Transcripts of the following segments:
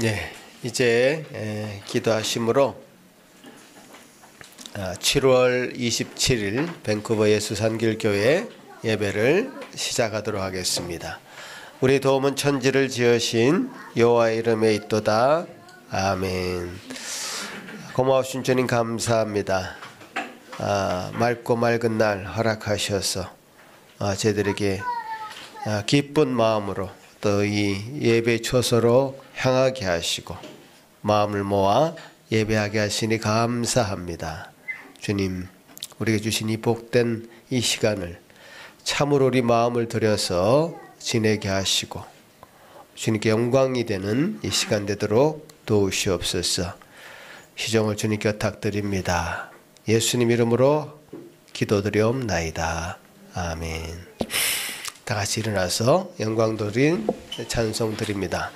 네, 이제 기도하심으로 7월 27일 밴쿠버 예수산길교회 예배를 시작하도록 하겠습니다. 우리 도움은 천지를 지으신 여호와의 이름에 있도다. 아멘. 고마우신 주님 감사합니다. 맑고 맑은 날 허락하셔서 저희들에게 기쁜 마음으로 또 이 예배 초소로 향하게 하시고 마음을 모아 예배하게 하시니 감사합니다. 주님, 우리에게 주신 이 복된 이 시간을 참으로 우리 마음을 들여서 지내게 하시고 주님께 영광이 되는 이 시간 되도록 도우시옵소서. 희정을 주님께 부탁드립니다. 예수님 이름으로 기도드리옵나이다. 아멘. 다 같이 일어나서 영광 돌린 찬송 드립니다.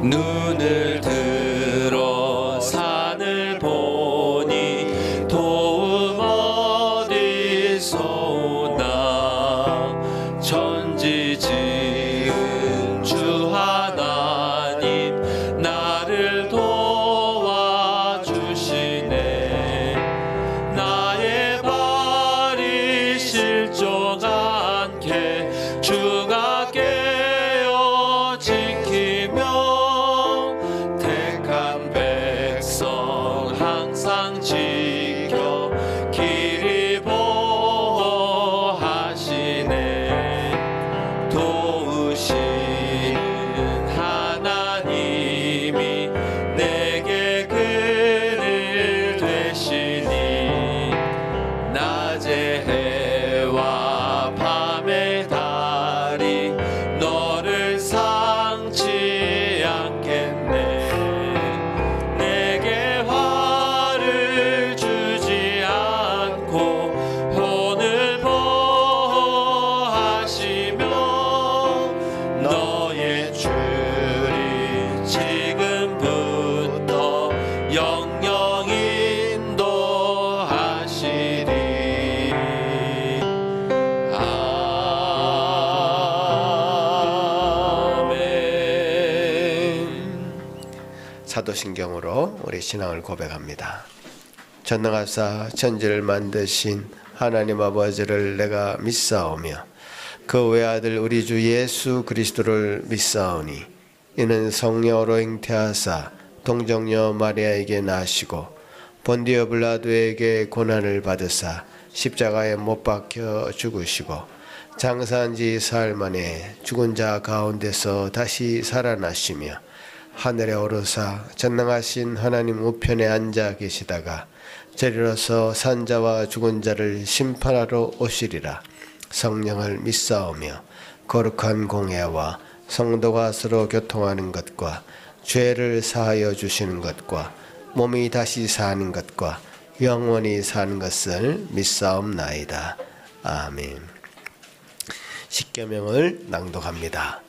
눈을 들어 산을 보니 도움 어디서 오나. 천지 지은 주 하나님 나를 도와주시네. 나의 발이 실족 않게 주가 깨어 지키며 항상 지켜 길이 보호하시네. 도우시는 하나님이 내게 그늘 되시니. 낮의 해와 밤의 달이 너를 상치 않겠네. 사도신경으로 우리 신앙을 고백합니다. 전능하사 천지를 만드신 하나님 아버지를 내가 믿사오며 그 외아들 우리 주 예수 그리스도를 믿사오니 이는 성령으로 잉태하사 동정녀 마리아에게 나시고 본디오 빌라도에게 고난을 받으사 십자가에 못 박혀 죽으시고 장사한 지 사흘 만에 죽은 자 가운데서 다시 살아나시며 하늘에 오르사 전능하신 하나님 우편에 앉아 계시다가 저리로서 산자와 죽은 자를 심판하러 오시리라. 성령을 믿사오며 거룩한 공예와 성도가 서로 교통하는 것과 죄를 사하여 주시는 것과 몸이 다시 사는 것과 영원히 사는 것을 믿사옵나이다. 아멘. 십계명을 낭독합니다.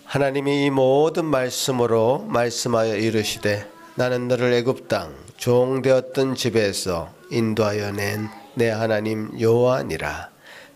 하나님이 이 모든 말씀으로 말씀하여 이르시되 나는 너를 애굽 땅 종되었던 집에서 인도하여 낸 내 하나님 여호와니라.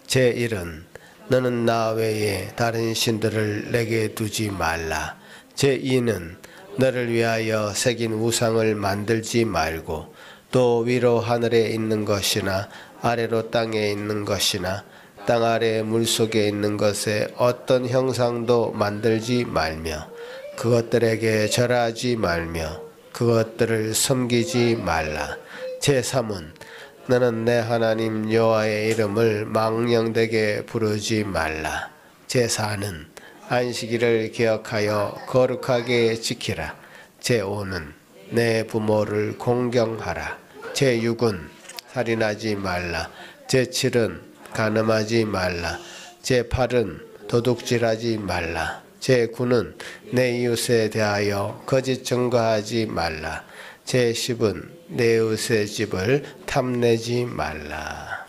제1은 너는 나 외에 다른 신들을 내게 두지 말라. 제2는 너를 위하여 새긴 우상을 만들지 말고 또 위로 하늘에 있는 것이나 아래로 땅에 있는 것이나 땅 아래 물속에 있는 것에 어떤 형상도 만들지 말며 그것들에게 절하지 말며 그것들을 섬기지 말라. 제3은 너는 내 하나님 여호와의 이름을 망령되게 부르지 말라. 제4는 안식일을 기억하여 거룩하게 지키라. 제5는 내 부모를 공경하라. 제6은 살인하지 말라. 제7은 간음하지 말라. 제8은 도둑질하지 말라. 제9는 내 이웃에 대하여 거짓 증거하지 말라. 제10은 내 이웃의 집을 탐내지 말라.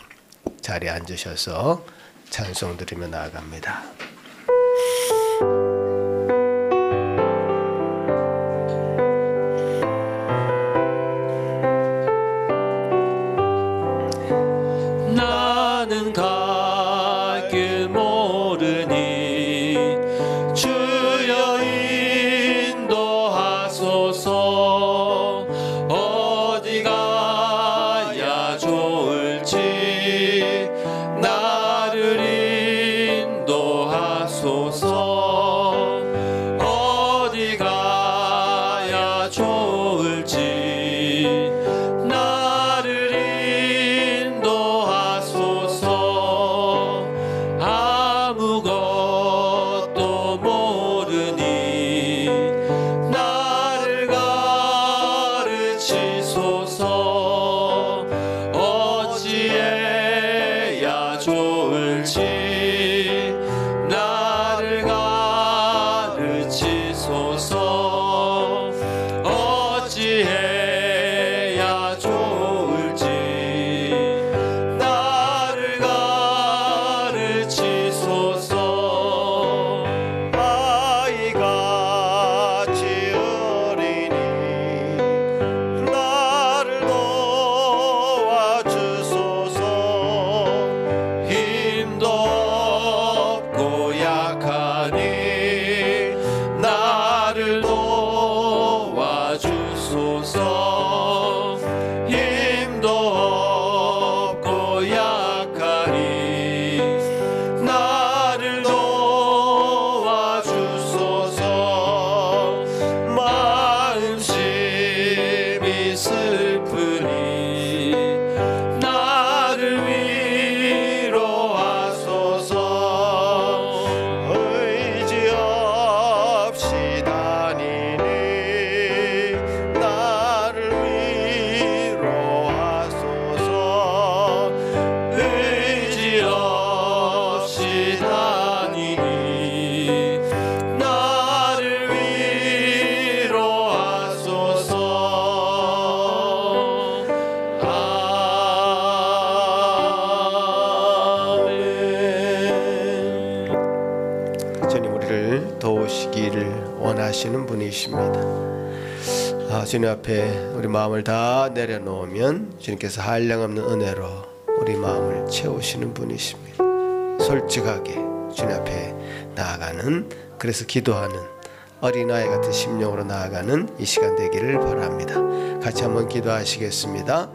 자리에 앉으셔서 찬송 드리며 나아갑니다. 어찌해야 좋을지 나를 가르치소서. 아이같이 어리니 나를 도와주소서. 힘도 없고 약하니 나를 도와주소서. 힘도 없고 약하니 나를 도와주소서. 마음심이 슬프니 나를 위로하소서. 의지 없이 다니니 나를 위로하소서. 의지 없이 다니니 나를 위로하소서. 아멘. 주님 우리를 도우시기를 원하시는 분이십니다. 주님 앞에 우리 마음을 다 내려놓으면 주님께서 한량없는 은혜로 우리 마음을 채우시는 분이십니다. 솔직하게 주님 앞에 나아가는, 그래서 기도하는 어린아이 같은 심령으로 나아가는 이 시간 되기를 바랍니다. 같이 한번 기도하시겠습니다.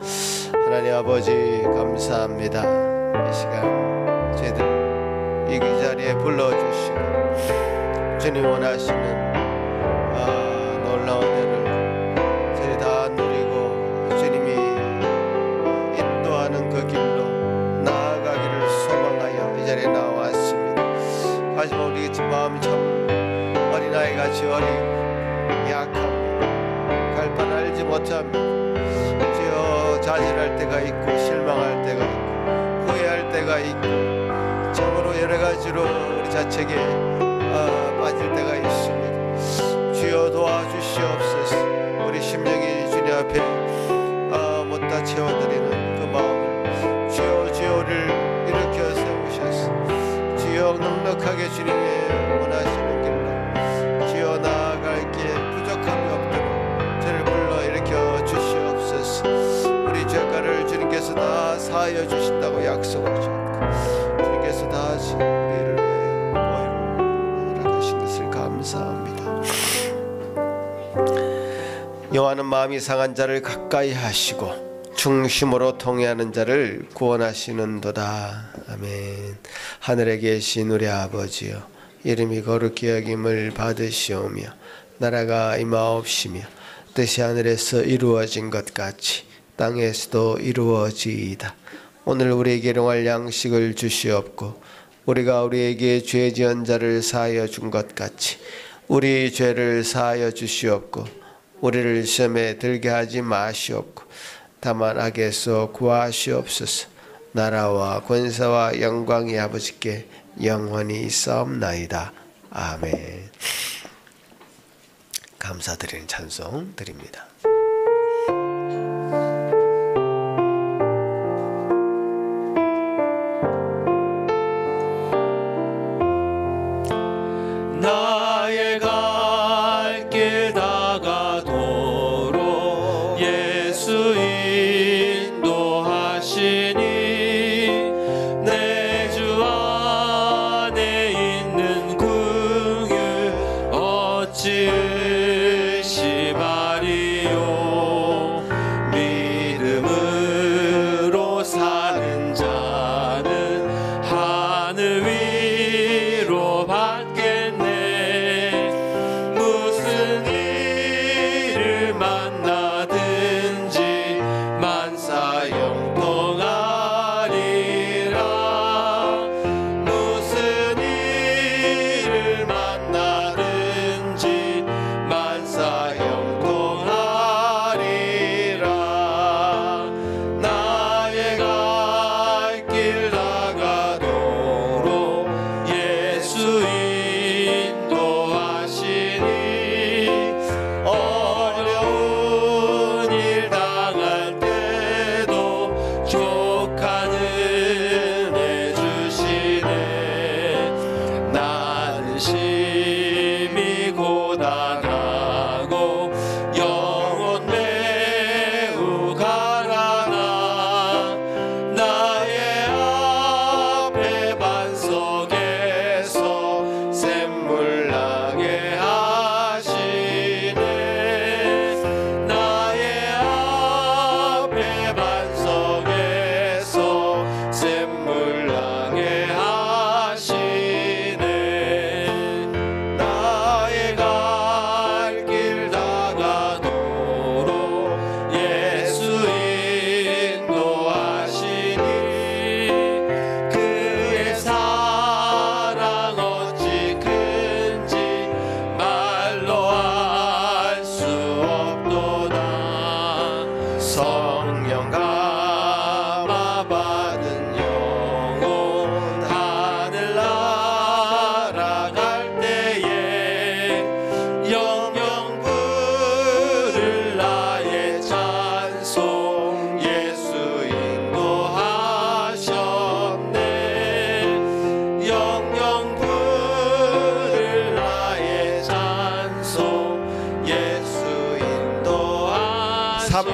하나님 아버지 감사합니다. 이 시간 저희들 이 자리에 불러주시고 주님 원하시는 놀라운 은혜를 저희 다 누리고 주님이 인도하는 그 길로 나아가기를 소망하여 이 자리에 나왔습니다. 하지만 우리 마음이 참 어린아이같이 어리고 약합니다. 갈 바 알지 못합니다. 주여 좌절할 때가 있고 실망할 때가 있고 후회할 때가 있고 참으로 여러 가지로 우리 자책에 빠질 때가 있습니다. 주여 도와주시옵소서. 우리 심령이 주님 앞에 못다 채워드리는 그 마음을 주여 우리를 일으켜 세우셔서 주여 넉넉하게 주님의 원하시는 길로 주여 나아갈 길 부족함이 없도록 저를 불러 일으켜 주시옵소서. 우리 죄가를 주님께서 다 사하여 주신다고 약속하셨고 주님께서 다 우리를 위하여 허락하신 것을 감사합니다. 여호와는 마음이 상한 자를 가까이 하시고 중심으로 통회하는 자를 구원하시는도다. 아멘. 하늘에 계신 우리 아버지여, 이름이 거룩히 여김을 받으시오며 나라가 임하옵시며 뜻이 하늘에서 이루어진 것 같이 땅에서도 이루어지이다. 오늘 우리에게 일용할 양식을 주시옵고 우리가 우리에게 죄 지은 자를 사하여 준 것 같이 우리 죄를 사하여 주시옵고 우리를 시험에 들게 하지 마시옵고 다만 악에서 구하시옵소서. 나라와 권세와 영광이 아버지께 영원히 있사옵나이다. 아멘. 감사드리는 찬송 드립니다. 나의 갈 길 다가도록 예수 인도하시니 내 주 안에 있는 긍휼 어찌 의심하리요. 믿음으로 사는 자는 하늘 위로 받겠네. 무슨 일을 만나든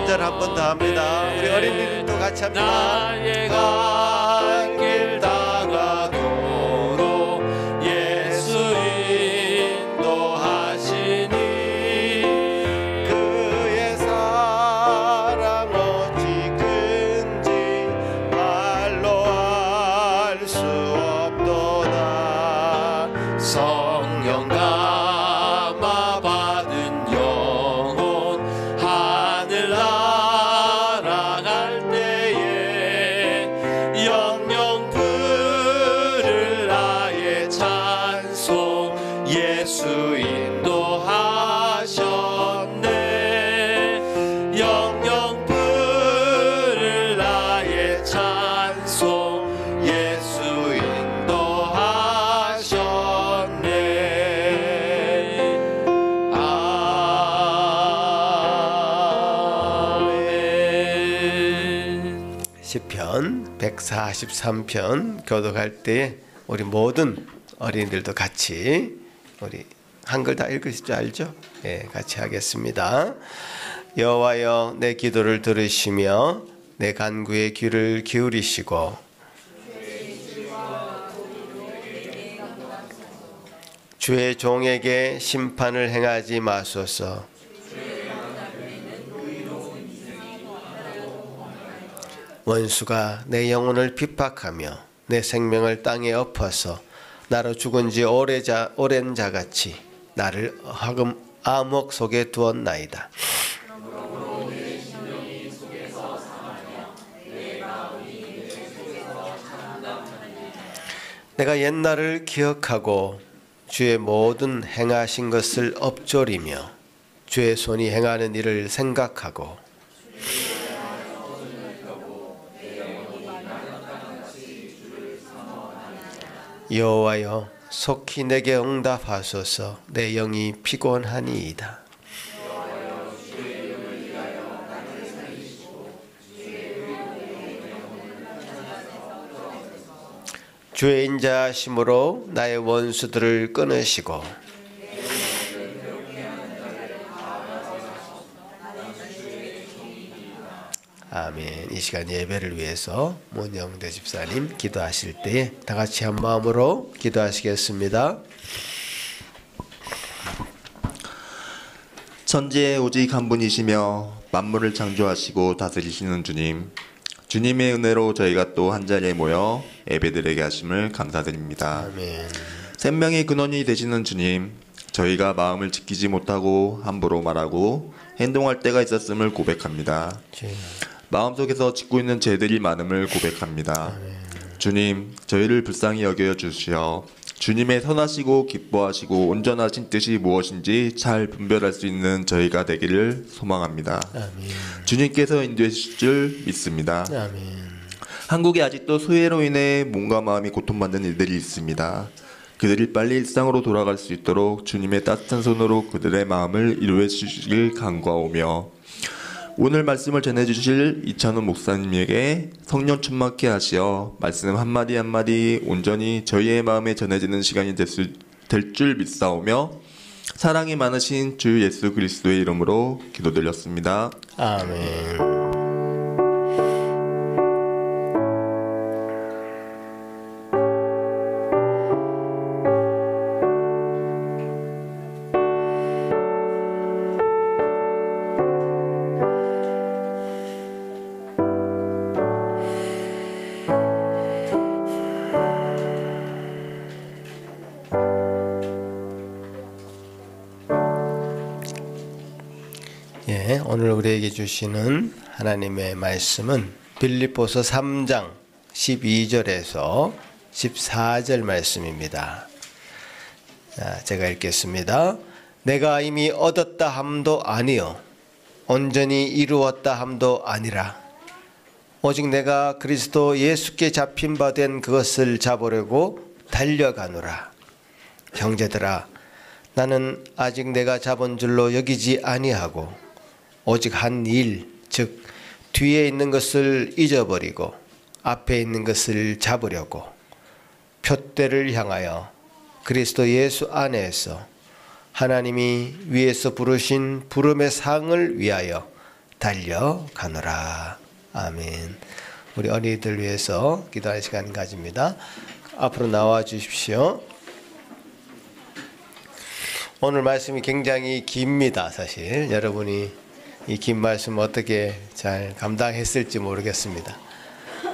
3절 한 번 더 합니다. 우리 어린이들도 같이 합니다. 나의 갈 길 다가도록 예수 인도하시니 그의 사랑 어찌 큰지 말로 알 수 없도다. 성령 감화 받은 영혼 하늘 날아갈 때에 영영 부를 나의 찬송 예수 인도하셨네. 영영 부를 나의 찬송 예수 인도하셨네. 아멘. 시편 143편 교독할 때 우리 모든 어린이들도 같이 우리 한글 다 읽으실 줄 알죠? 예, 같이 하겠습니다. 여호와여 내 기도를 들으시며 내 간구에 귀를 기울이시고 주의 종에게 심판을 행하지 마소서. 원수가 내 영혼을 핍박하며 내 생명을 땅에 엎어서 나로 죽은 지 오랜 자같이 나를 암흑 속에 두었나이다. 내가 옛날을 기억하고 주의 모든 행하신 것을 엎조리며 주의 손이 행하는 일을 생각하고 여호와여 속히 내게 응답하소서. 내 영이 피곤하니이다. 주의 인자하심으로 나의 원수들을 끊으시고 아멘. 이 시간 예배를 위해서 문영대 집사님 기도하실 때 다 같이 한 마음으로 기도하시겠습니다. 천지에 오직 한 분이시며 만물을 창조하시고 다스리시는 주님, 주님의 은혜로 저희가 또 한자리에 모여 예배드리게 하심을 감사드립니다. 아멘. 생명의 근원이 되시는 주님, 저희가 마음을 지키지 못하고 함부로 말하고 행동할 때가 있었음을 고백합니다. 마음속에서 짓고 있는 죄들이 많음을 고백합니다. 주님, 저희를 불쌍히 여겨 주시어 주님의 선하시고 기뻐하시고 온전하신 뜻이 무엇인지 잘 분별할 수 있는 저희가 되기를 소망합니다. 아멘. 주님께서 인도해 주실 줄 믿습니다. 아멘. 한국에 아직도 소외로 인해 몸과 마음이 고통받는 이들이 있습니다. 그들이 빨리 일상으로 돌아갈 수 있도록 주님의 따뜻한 손으로 그들의 마음을 이루어 주시길 간구하오며, 오늘 말씀을 전해주실 이찬훈 목사님에게 성령 충만케 하시어 말씀 한마디 한마디 온전히 저희의 마음에 전해지는 시간이 될 줄 믿사오며, 사랑이 많으신 주 예수 그리스도의 이름으로 기도드렸습니다. 아멘. 오늘 우리에게 주시는 하나님의 말씀은 빌립보서 3장 12절에서 14절 말씀입니다. 제가 읽겠습니다. 내가 이미 얻었다 함도 아니요 온전히 이루었다 함도 아니라 오직 내가 그리스도 예수께 잡힌 바 된 그것을 잡으려고 달려가노라. 형제들아, 나는 아직 내가 잡은 줄로 여기지 아니하고 오직 한 일, 즉 뒤에 있는 것을 잊어버리고 앞에 있는 것을 잡으려고 표대를 향하여 그리스도 예수 안에서 하나님이 위에서 부르신 부름의 상을 위하여 달려가노라. 아멘. 우리 어린이들 위해서 기도하는 시간 가집니다. 앞으로 나와 주십시오. 오늘 말씀이 굉장히 깁니다. 사실 여러분이 이 긴 말씀 어떻게 잘 감당했을지 모르겠습니다.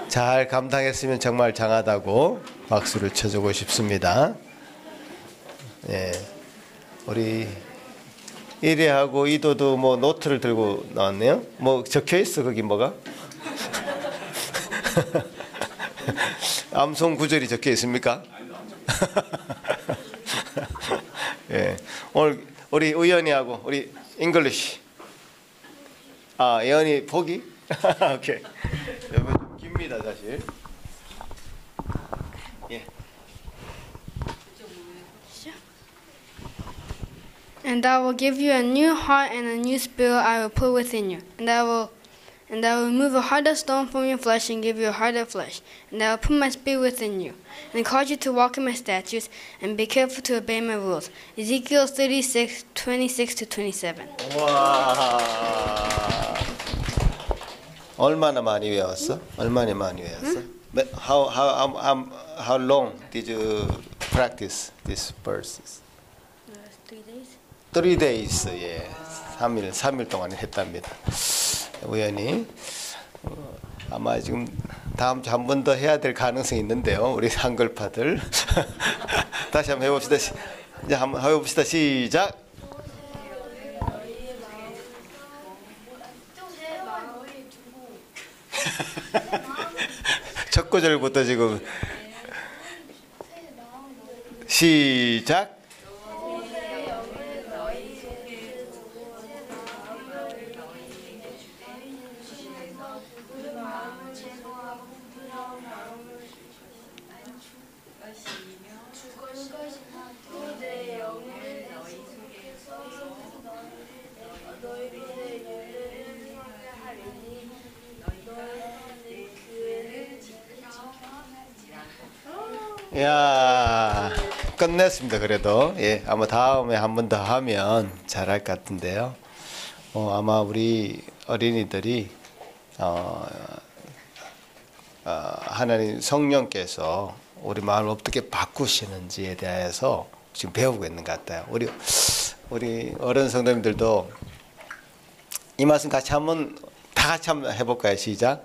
잘 감당했으면 정말 장하다고 박수를 쳐주고 싶습니다. 예, 우리 1회하고 2도도 뭐 노트를 들고 나왔네요. 뭐 적혀 있어 거기 뭐가? 암송 구절이 적혀 있습니까? 예, 오늘 우리 의연이하고 우리 잉글리시. 예언이 포기? 오케이. 여러분 좀 깁니다 사실. 예. And I will give you a new heart and a new spirit I will put within you. And I will remove a heart of stone from your flesh and give you a heart of flesh. And I will put my spirit within you and cause you to walk in my statutes and be careful to obey my rules. Ezekiel 36, 26 to 27. 와. 얼마나 많이 외웠어? 얼마나 많이 외웠어? How long did you practice these verses? 3 days. 3 days. 예. 3일 동안 했답니다. 우연히 아마 지금 다음 주 한 번 더 해야 될 가능성이 있는데요. 우리 한글파들 다시 한번 해봅시다. 이제 한번 해봅시다. 시작. 첫 구절부터 지금 시작. 야, 끝냈습니다. 그래도 예, 아마 다음에 한 번 더 하면 잘할 것 같은데요. 아마 우리 어린이들이 하나님 성령께서 우리 마음을 어떻게 바꾸시는지에 대해서 지금 배우고 있는 것 같아요. 우리 어른 성도님들도 이 말씀 같이 한번 다 같이 한번 해볼까요? 시작.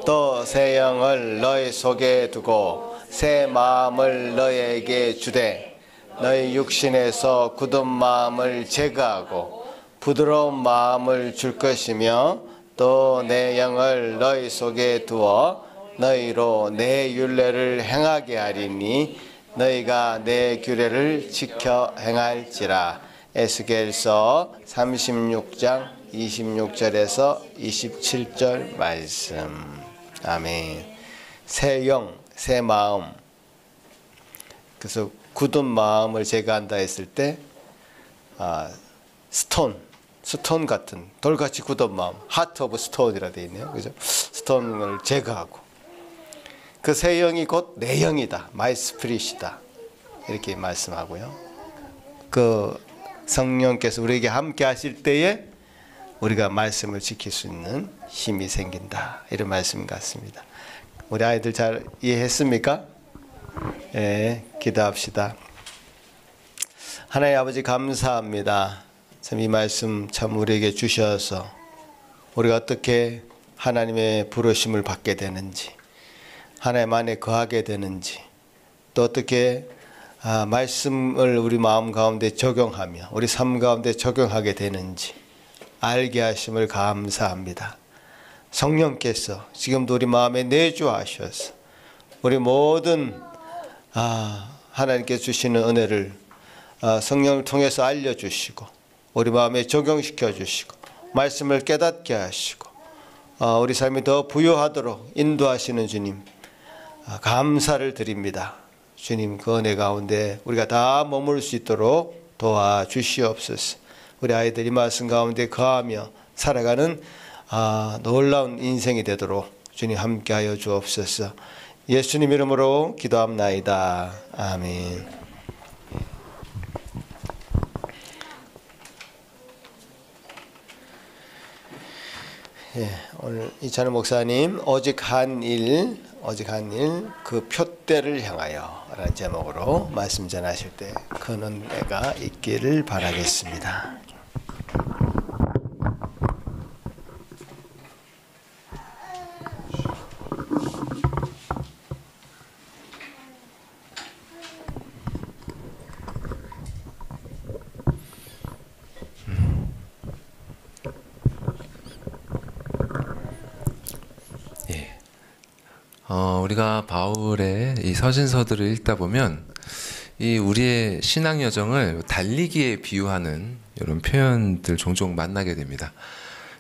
또 새 영을 너희 속에 두고 새 마음을 너희에게 주되 너희 육신에서 굳은 마음을 제거하고 부드러운 마음을 줄 것이며 또 내 영을 너희 속에 두어 너희로 내 율례를 행하게 하리니 너희가 내 규례를 지켜 행할지라. 에스겔서 36장 26절에서 27절 말씀. 아멘. 새 영, 새 마음. 그래서 굳은 마음을 제거한다 했을 때 스톤 같은 돌같이 굳은 마음, 하트 오브 스톤이라 되어 있네요. 그죠? 스톤을 제거하고 그 새 영이 곧 내 영이다. 마이 스피릿이다. 이렇게 말씀하고요. 그 성령께서 우리에게 함께 하실 때에 우리가 말씀을 지킬 수 있는 힘이 생긴다. 이런 말씀 같습니다. 우리 아이들 잘 이해했습니까? 예, 기도합시다. 하나님 아버지 감사합니다. 참 이 말씀 참 우리에게 주셔서 우리가 어떻게 하나님의 부르심을 받게 되는지, 하나님 안에 거하게 되는지, 또 어떻게 말씀을 우리 마음 가운데 적용하며 우리 삶 가운데 적용하게 되는지 알게 하심을 감사합니다. 성령께서 지금도 우리 마음에 내주하셔서 우리 모든 하나님께서 주시는 은혜를 성령을 통해서 알려주시고 우리 마음에 적용시켜 주시고 말씀을 깨닫게 하시고 우리 삶이 더 부유하도록 인도하시는 주님 감사를 드립니다. 주님 그 은혜 가운데 우리가 다 머물 수 있도록 도와주시옵소서. 우리 아이들이 말씀 가운데 거하며 살아가는 놀라운 인생이 되도록 주님 함께하여 주옵소서. 예수님 이름으로 기도합나이다. 아멘. 오늘 이찬우 목사님 오직 한 일 그 표대를 향하여 라는 제목으로 말씀 전하실 때 큰 은혜가 있기를 바라겠습니다. 우리가 바울의 이 서신서들을 읽다 보면 이 우리의 신앙 여정을 달리기에 비유하는 이런 표현들 종종 만나게 됩니다.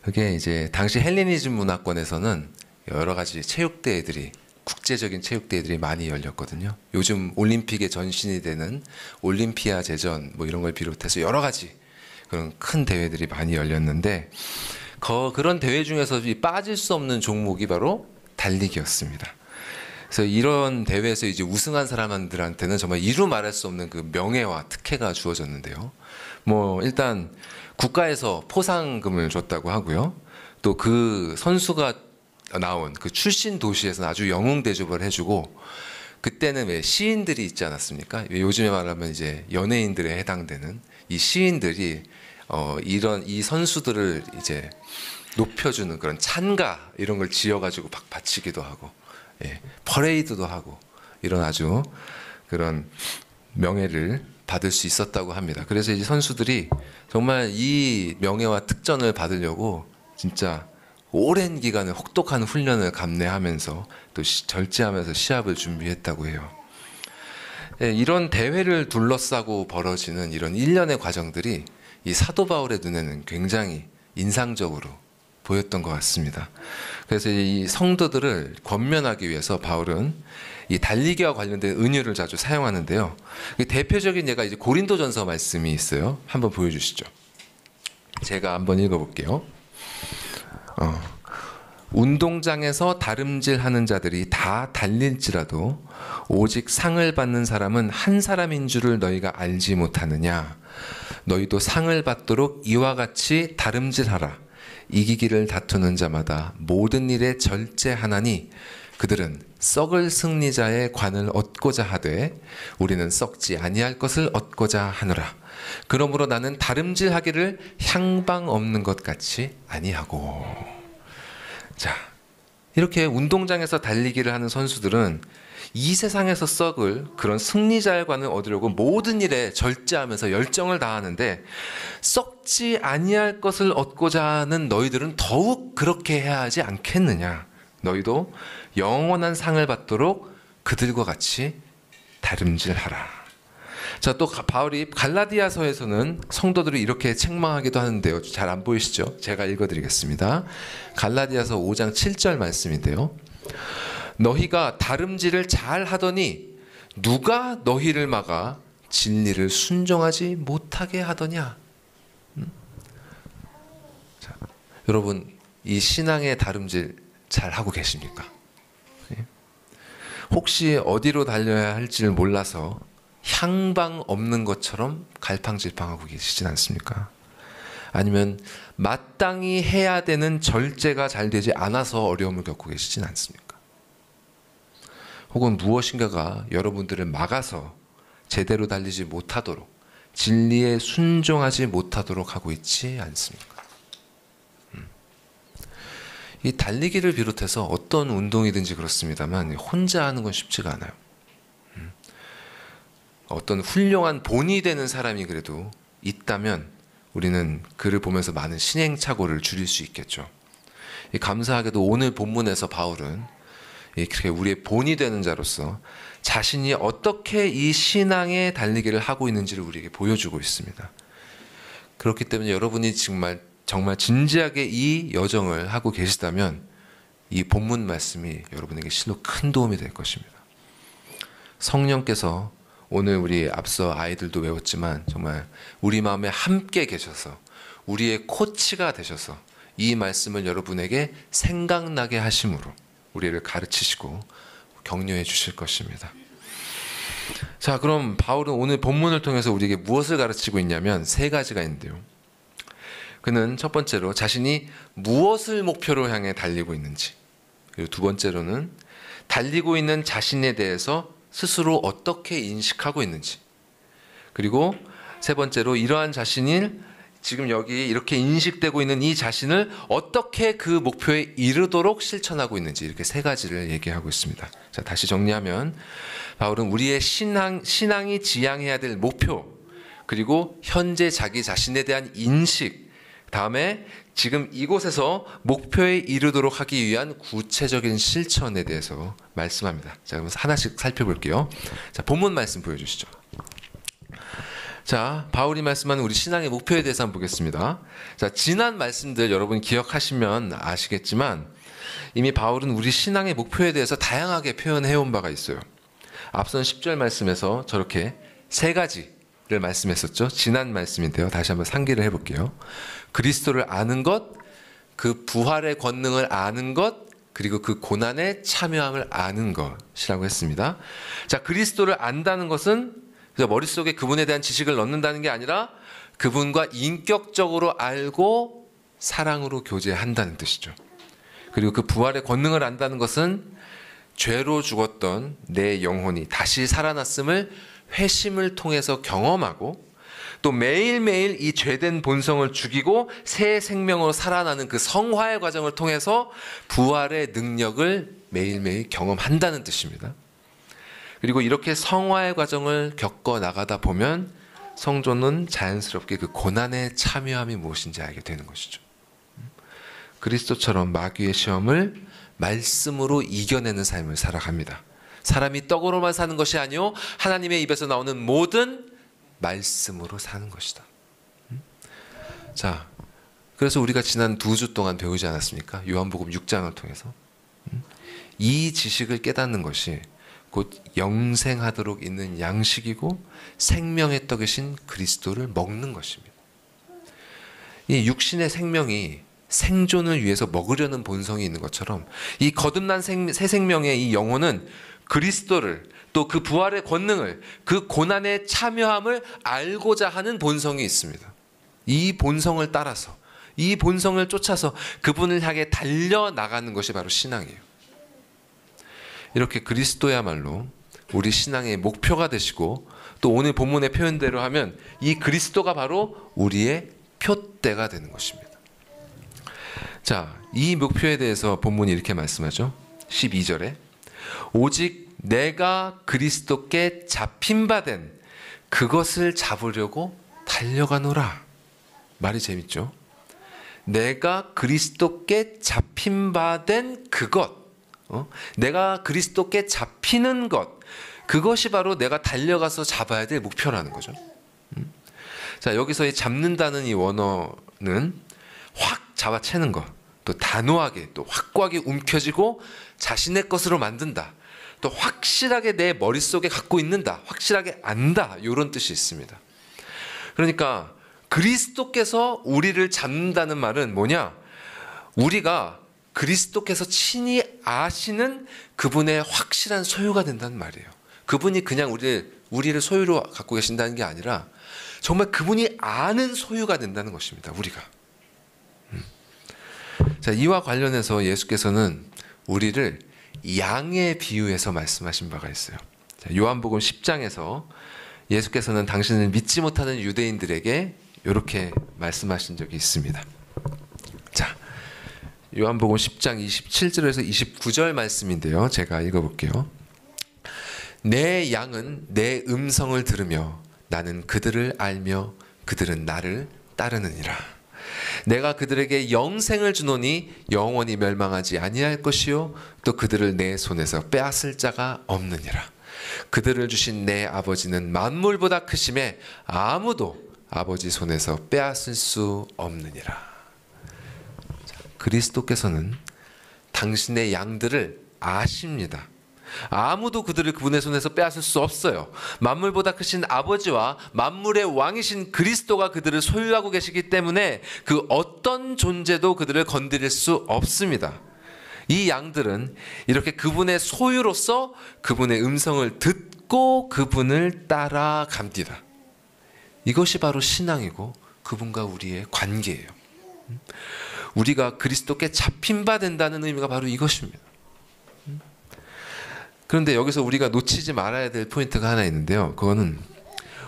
그게 이제 당시 헬레니즘 문화권에서는 여러 가지 체육대회들이 국제적인 체육대회들이 많이 열렸거든요. 요즘 올림픽의 전신이 되는 올림피아 제전 뭐 이런 걸 비롯해서 여러 가지 그런 큰 대회들이 많이 열렸는데 그런 대회 중에서 빠질 수 없는 종목이 바로 달리기였습니다. 그래서 이런 대회에서 이제 우승한 사람들한테는 정말 이루 말할 수 없는 그 명예와 특혜가 주어졌는데요. 뭐 일단 국가에서 포상금을 줬다고 하고요. 또 그 선수가 나온 그 출신 도시에서는 아주 영웅 대접을 해주고, 그때는 왜 시인들이 있지 않았습니까? 요즘에 말하면 이제 연예인들에 해당되는 이 시인들이 이런 이 선수들을 이제 높여주는 그런 찬가 이런 걸 지어가지고 막 바치기도 하고, 퍼레이드도 하고 이런 아주 그런 명예를 받을 수 있었다고 합니다. 그래서 이 선수들이 정말 이 명예와 특전을 받으려고 진짜 오랜 기간을 혹독한 훈련을 감내하면서 또 절제하면서 시합을 준비했다고 해요. 이런 대회를 둘러싸고 벌어지는 이런 일련의 과정들이 이 사도 바울의 눈에는 굉장히 인상적으로 보였던 것 같습니다. 그래서 이 성도들을 권면하기 위해서 바울은 이 달리기와 관련된 은유를 자주 사용하는데요. 대표적인 예가 이제 고린도전서 말씀이 있어요. 한번 보여주시죠. 제가 한번 읽어볼게요. 운동장에서 다름질하는 자들이 다 달릴지라도 오직 상을 받는 사람은 한 사람인 줄을 너희가 알지 못하느냐. 너희도 상을 받도록 이와 같이 다름질하라. 이기기를 다투는 자마다 모든 일에 절제하나니 그들은 썩을 승리자의 관을 얻고자 하되 우리는 썩지 아니할 것을 얻고자 하노라. 그러므로 나는 다름질하기를 향방 없는 것 같이 아니하고. 자, 이렇게 운동장에서 달리기를 하는 선수들은 이 세상에서 썩을 그런 승리자의 관을 얻으려고 모든 일에 절제하면서 열정을 다하는데, 썩지 아니할 것을 얻고자 하는 너희들은 더욱 그렇게 해야 하지 않겠느냐. 너희도 영원한 상을 받도록 그들과 같이 다름질하라. 자, 또 바울이 갈라디아서에서는 성도들을 이렇게 책망하기도 하는데요. 잘 안 보이시죠? 제가 읽어드리겠습니다. 갈라디아서 5장 7절 말씀인데요. 너희가 다름질을 잘 하더니 누가 너희를 막아 진리를 순종하지 못하게 하더냐. 자, 여러분, 이 신앙의 다름질 잘 하고 계십니까? 혹시 어디로 달려야 할지를 몰라서 향방 없는 것처럼 갈팡질팡하고 계시진 않습니까? 아니면 마땅히 해야 되는 절제가 잘 되지 않아서 어려움을 겪고 계시진 않습니까? 혹은 무엇인가가 여러분들을 막아서 제대로 달리지 못하도록, 진리에 순종하지 못하도록 하고 있지 않습니까? 이 달리기를 비롯해서 어떤 운동이든지 그렇습니다만 혼자 하는 건 쉽지가 않아요. 어떤 훌륭한 본이 되는 사람이 그래도 있다면 우리는 그를 보면서 많은 신행착오를 줄일 수 있겠죠. 감사하게도 오늘 본문에서 바울은 이렇게 우리의 본이 되는 자로서 자신이 어떻게 이 신앙의 달리기를 하고 있는지를 우리에게 보여주고 있습니다. 그렇기 때문에 여러분이 정말 진지하게 이 여정을 하고 계시다면 이 본문 말씀이 여러분에게 실로 큰 도움이 될 것입니다. 성령께서 오늘 우리 앞서 아이들도 외웠지만 정말 우리 마음에 함께 계셔서 우리의 코치가 되셔서 이 말씀을 여러분에게 생각나게 하심으로 우리를 가르치시고 격려해 주실 것입니다. 자, 그럼 바울은 오늘 본문을 통해서 우리에게 무엇을 가르치고 있냐면 세 가지가 있는데요. 그는 첫 번째로 자신이 무엇을 목표로 향해 달리고 있는지, 그리고 두 번째로는 달리고 있는 자신에 대해서 스스로 어떻게 인식하고 있는지, 그리고 세 번째로 이러한 자신이 지금 여기 이렇게 인식되고 있는 이 자신을 어떻게 그 목표에 이르도록 실천하고 있는지, 이렇게 세 가지를 얘기하고 있습니다. 자, 다시 정리하면 바울은 우리의 신앙이 지향해야 될 목표, 그리고 현재 자기 자신에 대한 인식, 다음에 지금 이곳에서 목표에 이르도록 하기 위한 구체적인 실천에 대해서 말씀합니다. 자, 그럼 하나씩 살펴볼게요. 자, 본문 말씀 보여주시죠. 자, 바울이 말씀하는 우리 신앙의 목표에 대해서 한번 보겠습니다. 자, 지난 말씀들 여러분 기억하시면 아시겠지만 이미 바울은 우리 신앙의 목표에 대해서 다양하게 표현해온 바가 있어요. 앞선 10절 말씀에서 저렇게 세 가지를 말씀했었죠. 지난 말씀인데요. 다시 한번 상기를 해볼게요. 그리스도를 아는 것, 그 부활의 권능을 아는 것, 그리고 그 고난에 참여함을 아는 것이라고 했습니다. 자, 그리스도를 안다는 것은 머릿속에 그분에 대한 지식을 넣는다는 게 아니라 그분과 인격적으로 알고 사랑으로 교제한다는 뜻이죠. 그리고 그 부활의 권능을 안다는 것은 죄로 죽었던 내 영혼이 다시 살아났음을 회심을 통해서 경험하고, 또 매일매일 이 죄된 본성을 죽이고 새 생명으로 살아나는 그 성화의 과정을 통해서 부활의 능력을 매일매일 경험한다는 뜻입니다. 그리고 이렇게 성화의 과정을 겪어 나가다 보면 성도는 자연스럽게 그 고난의 참여함이 무엇인지 알게 되는 것이죠. 그리스도처럼 마귀의 시험을 말씀으로 이겨내는 삶을 살아갑니다. 사람이 떡으로만 사는 것이 아니요 하나님의 입에서 나오는 모든 말씀으로 사는 것이다. 자, 그래서 우리가 지난 2주 동안 배우지 않았습니까? 요한복음 6장을 통해서 이 지식을 깨닫는 것이 곧 영생하도록 있는 양식이고 생명의 떡이신 그리스도를 먹는 것입니다. 이 육신의 생명이 생존을 위해서 먹으려는 본성이 있는 것처럼 이 거듭난 새 생명의 이 영혼은 그리스도를, 또 그 부활의 권능을, 그 고난의 참여함을 알고자 하는 본성이 있습니다. 이 본성을 따라서, 이 본성을 쫓아서 그분을 향해 달려나가는 것이 바로 신앙이에요. 이렇게 그리스도야말로 우리 신앙의 목표가 되시고, 또 오늘 본문의 표현대로 하면 이 그리스도가 바로 우리의 표대가 되는 것입니다. 자, 이 목표에 대해서 본문이 이렇게 말씀하죠. 12절에 오직 내가 그리스도께 잡힌 바 된 그것을 잡으려고 달려가노라. 말이 재밌죠? 내가 그리스도께 잡힌 바 된 그것, 내가 그리스도께 잡히는 것, 그것이 바로 내가 달려가서 잡아야 될 목표라는 거죠. 자, 여기서 이 잡는다는 이 원어는 확 잡아채는 것, 또 단호하게, 또 확고하게 움켜쥐고 자신의 것으로 만든다, 또 확실하게 내 머릿속에 갖고 있는다, 확실하게 안다, 이런 뜻이 있습니다. 그러니까 그리스도께서 우리를 잡는다는 말은 뭐냐? 우리가 그리스도께서 친히 아시는 그분의 확실한 소유가 된다는 말이에요. 그분이 그냥 우리를 소유로 갖고 계신다는 게 아니라 정말 그분이 아는 소유가 된다는 것입니다. 우리가. 자, 이와 관련해서 예수께서는 우리를 양에 비유해서 말씀하신 바가 있어요. 자, 요한복음 10장에서 예수께서는 당신을 믿지 못하는 유대인들에게 이렇게 말씀하신 적이 있습니다. 자, 요한복음 10장 27절에서 29절 말씀인데요. 제가 읽어볼게요. 내 양은 내 음성을 들으며 나는 그들을 알며 그들은 나를 따르느니라. 내가 그들에게 영생을 주노니 영원히 멸망하지 아니할 것이요 또 그들을 내 손에서 빼앗을 자가 없느니라. 그들을 주신 내 아버지는 만물보다 크심에 아무도 아버지 손에서 빼앗을 수 없느니라. 그리스도께서는 당신의 양들을 아십니다. 아무도 그들을 그분의 손에서 빼앗을 수 없어요. 만물보다 크신 아버지와 만물의 왕이신 그리스도가 그들을 소유하고 계시기 때문에 그 어떤 존재도 그들을 건드릴 수 없습니다. 이 양들은 이렇게 그분의 소유로서 그분의 음성을 듣고 그분을 따라갑니다. 이것이 바로 신앙이고 그분과 우리의 관계예요. 우리가 그리스도께 잡힌 바 된다는 의미가 바로 이것입니다. 그런데 여기서 우리가 놓치지 말아야 될 포인트가 하나 있는데요. 그거는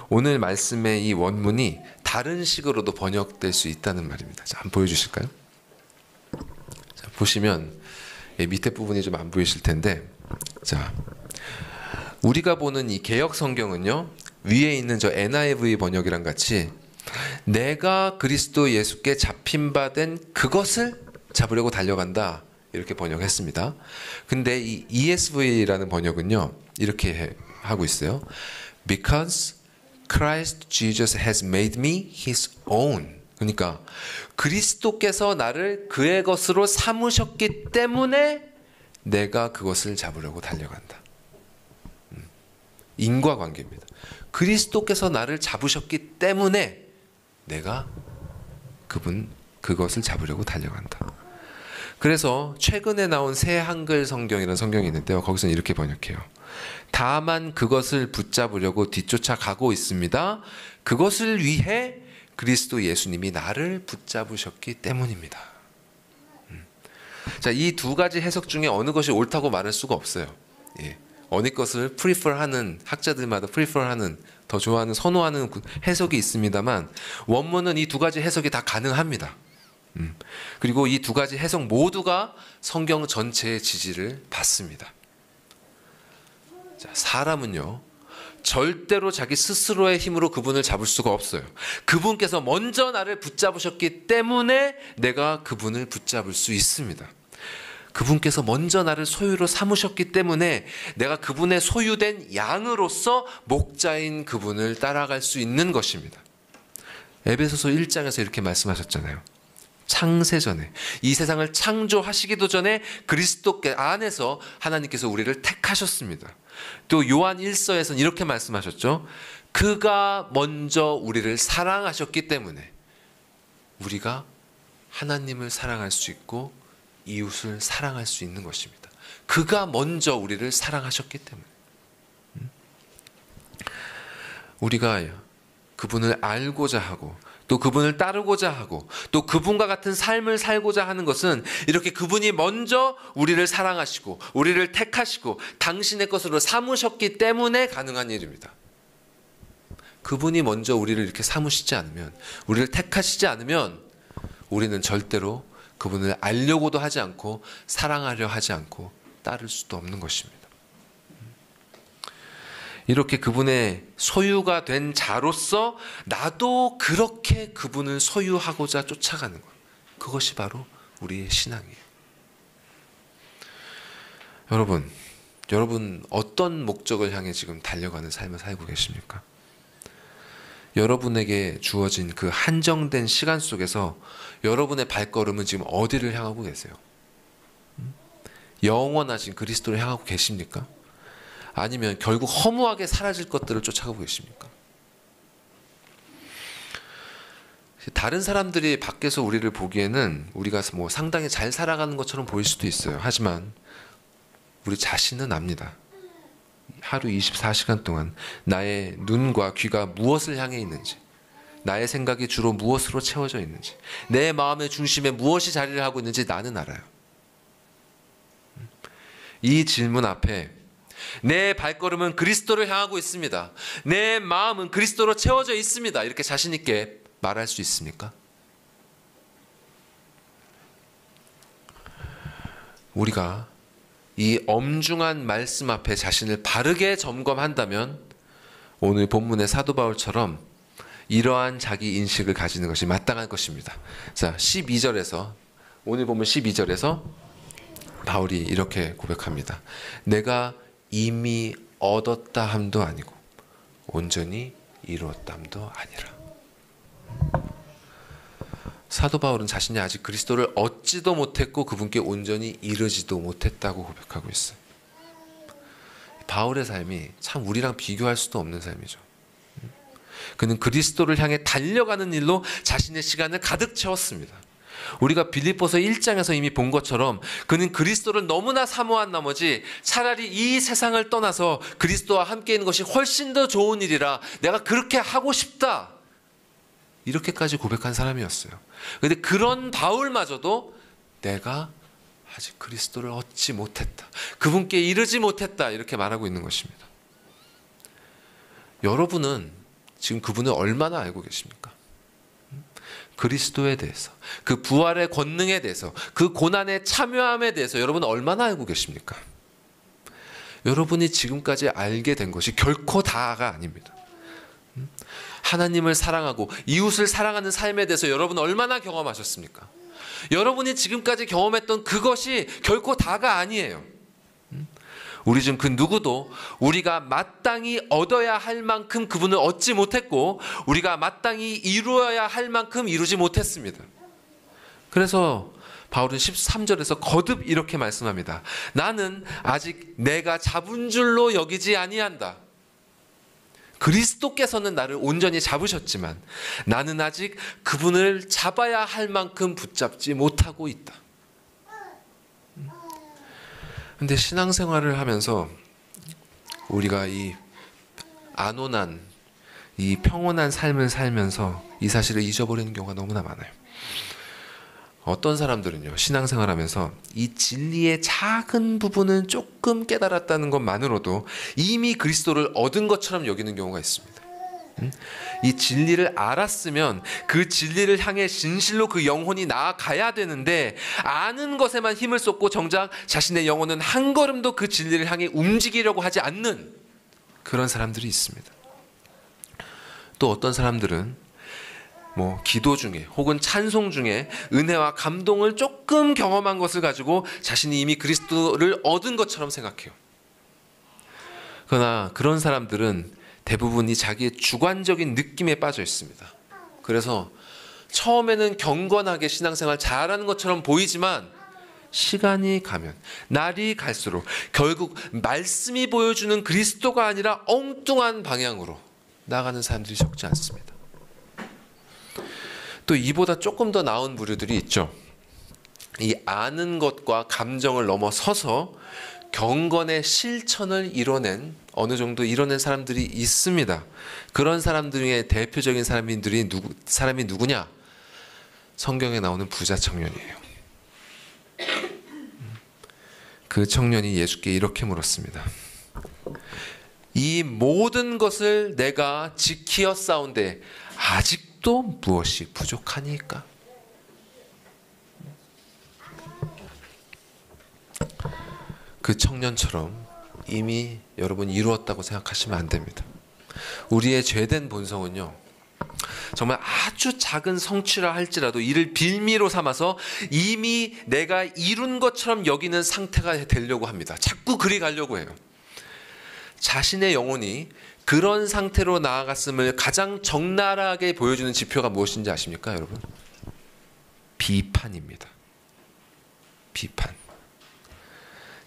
오늘 말씀의 이 원문이 다른 식으로도 번역될 수 있다는 말입니다. 자, 한번 보여주실까요? 자, 보시면 밑에 부분이 좀 안 보이실 텐데, 자, 우리가 보는 이 개역 성경은요, 위에 있는 저 NIV 번역이랑 같이 내가 그리스도 예수께 잡힌 바 된 그것을 잡으려고 달려간다, 이렇게 번역했습니다. 근데 이 ESV라는 번역은요, 이렇게 하고 있어요. Because Christ Jesus has made me his own. 그러니까 그리스도께서 나를 그의 것으로 삼으셨기 때문에 내가 그것을 잡으려고 달려간다. 인과관계입니다. 그리스도께서 나를 잡으셨기 때문에 내가 그것을 잡으려고 달려간다. 그래서 최근에 나온 새 한글 성경이라는 성경이 있는데요. 거기서는 이렇게 번역해요. 다만 그것을 붙잡으려고 뒤쫓아가고 있습니다. 그것을 위해 그리스도 예수님이 나를 붙잡으셨기 때문입니다. 자, 이 두 가지 해석 중에 어느 것이 옳다고 말할 수가 없어요. 예. 어느 것을 prefer하는, 학자들마다 prefer하는, 더 좋아하는, 선호하는 해석이 있습니다만 원문은 이 두 가지 해석이 다 가능합니다. 그리고 이 두 가지 해석 모두가 성경 전체의 지지를 받습니다. 자, 사람은요, 절대로 자기 스스로의 힘으로 그분을 잡을 수가 없어요. 그분께서 먼저 나를 붙잡으셨기 때문에 내가 그분을 붙잡을 수 있습니다. 그분께서 먼저 나를 소유로 삼으셨기 때문에 내가 그분의 소유된 양으로서 목자인 그분을 따라갈 수 있는 것입니다. 에베소서 1장에서 이렇게 말씀하셨잖아요. 창세전에, 이 세상을 창조하시기도 전에 그리스도 안에서 하나님께서 우리를 택하셨습니다. 또 요한 1서에서는 이렇게 말씀하셨죠. 그가 먼저 우리를 사랑하셨기 때문에 우리가 하나님을 사랑할 수 있고 이웃을 사랑할 수 있는 것입니다. 그가 먼저 우리를 사랑하셨기 때문에. 우리가 그분을 알고자 하고 또 그분을 따르고자 하고 또 그분과 같은 삶을 살고자 하는 것은 이렇게 그분이 먼저 우리를 사랑하시고 우리를 택하시고 당신의 것으로 삼으셨기 때문에 가능한 일입니다. 그분이 먼저 우리를 이렇게 삼으시지 않으면, 우리를 택하시지 않으면 우리는 절대로 그분을 알려고도 하지 않고 사랑하려 하지 않고 따를 수도 없는 것입니다. 이렇게 그분의 소유가 된 자로서 나도 그렇게 그분을 소유하고자 쫓아가는 것, 그것이 바로 우리의 신앙이에요. 여러분 어떤 목적을 향해 지금 달려가는 삶을 살고 계십니까? 여러분에게 주어진 그 한정된 시간 속에서 여러분의 발걸음은 지금 어디를 향하고 계세요? 영원하신 그리스도를 향하고 계십니까? 아니면 결국 허무하게 사라질 것들을 쫓아가고 계십니까? 다른 사람들이 밖에서 우리를 보기에는 우리가 뭐 상당히 잘 살아가는 것처럼 보일 수도 있어요. 하지만 우리 자신은 압니다. 하루 24시간 동안 나의 눈과 귀가 무엇을 향해 있는지, 나의 생각이 주로 무엇으로 채워져 있는지, 내 마음의 중심에 무엇이 자리를 하고 있는지 나는 알아요. 이 질문 앞에 내 발걸음은 그리스도를 향하고 있습니다. 내 마음은 그리스도로 채워져 있습니다. 이렇게 자신 있게 말할 수 있습니까? 우리가 이 엄중한 말씀 앞에 자신을 바르게 점검한다면 오늘 본문의 사도 바울처럼 이러한 자기 인식을 가지는 것이 마땅할 것입니다. 자, 12절에서, 오늘 본문 12절에서 바울이 이렇게 고백합니다. 내가 이미 얻었다 함도 아니고 온전히 이루었다 함도 아니라. 사도 바울은 자신이 아직 그리스도를 얻지도 못했고 그분께 온전히 이르지도 못했다고 고백하고 있어요. 바울의 삶이 참 우리랑 비교할 수도 없는 삶이죠. 그는 그리스도를 향해 달려가는 일로 자신의 시간을 가득 채웠습니다. 우리가 빌립보서 1장에서 이미 본 것처럼 그는 그리스도를 너무나 사모한 나머지 차라리 이 세상을 떠나서 그리스도와 함께 있는 것이 훨씬 더 좋은 일이라 내가 그렇게 하고 싶다, 이렇게까지 고백한 사람이었어요. 근데 그런 바울마저도 내가 아직 그리스도를 얻지 못했다, 그분께 이르지 못했다, 이렇게 말하고 있는 것입니다. 여러분은 지금 그분을 얼마나 알고 계십니까? 그리스도에 대해서, 그 부활의 권능에 대해서, 그 고난의 참여함에 대해서 여러분은 얼마나 알고 계십니까? 여러분이 지금까지 알게 된 것이 결코 다가 아닙니다. 하나님을 사랑하고 이웃을 사랑하는 삶에 대해서 여러분 얼마나 경험하셨습니까? 여러분이 지금까지 경험했던 그것이 결코 다가 아니에요. 우리 중 그 누구도 우리가 마땅히 얻어야 할 만큼 그분을 얻지 못했고, 우리가 마땅히 이루어야 할 만큼 이루지 못했습니다. 그래서 바울은 13절에서 거듭 이렇게 말씀합니다. 나는 아직 내가 잡은 줄로 여기지 아니한다. 그리스도께서는 나를 온전히 잡으셨지만 나는 아직 그분을 잡아야 할 만큼 붙잡지 못하고 있다. 근데 신앙생활을 하면서 우리가 이 안온한, 이 평온한 삶을 살면서 이 사실을 잊어버리는 경우가 너무나 많아요. 어떤 사람들은요, 신앙생활하면서 이 진리의 작은 부분은 조금 깨달았다는 것만으로도 이미 그리스도를 얻은 것처럼 여기는 경우가 있습니다. 이 진리를 알았으면 그 진리를 향해 진실로 그 영혼이 나아가야 되는데, 아는 것에만 힘을 쏟고 정작 자신의 영혼은 한 걸음도 그 진리를 향해 움직이려고 하지 않는 그런 사람들이 있습니다. 또 어떤 사람들은 기도 중에 혹은 찬송 중에 은혜와 감동을 조금 경험한 것을 가지고 자신이 이미 그리스도를 얻은 것처럼 생각해요. 그러나 그런 사람들은 대부분이 자기의 주관적인 느낌에 빠져 있습니다. 그래서 처음에는 경건하게 신앙생활 잘하는 것처럼 보이지만 시간이 가면, 날이 갈수록 결국 말씀이 보여주는 그리스도가 아니라 엉뚱한 방향으로 나가는 사람들이 적지 않습니다. 또 이보다 조금 더 나은 부류들이 있죠. 이 아는 것과 감정을 넘어서서 경건의 실천을 어느 정도 이뤄낸 사람들이 있습니다. 그런 사람들 중에 대표적인 사람이 누구냐? 성경에 나오는 부자 청년이에요. 그 청년이 예수께 이렇게 물었습니다. 이 모든 것을 내가 지키었사온데 아직도 무엇이 부족하니까? 그 청년처럼 이미 여러분 이루었다고 생각하시면 안 됩니다. 우리의 죄된 본성은요, 정말 아주 작은 성취라 할지라도 이를 빌미로 삼아서 이미 내가 이룬 것처럼 여기는 상태가 되려고 합니다. 자꾸 그리 가려고 해요. 자신의 영혼이 그런 상태로 나아갔음을 가장 적나라하게 보여주는 지표가 무엇인지 아십니까, 여러분? 비판입니다. 비판.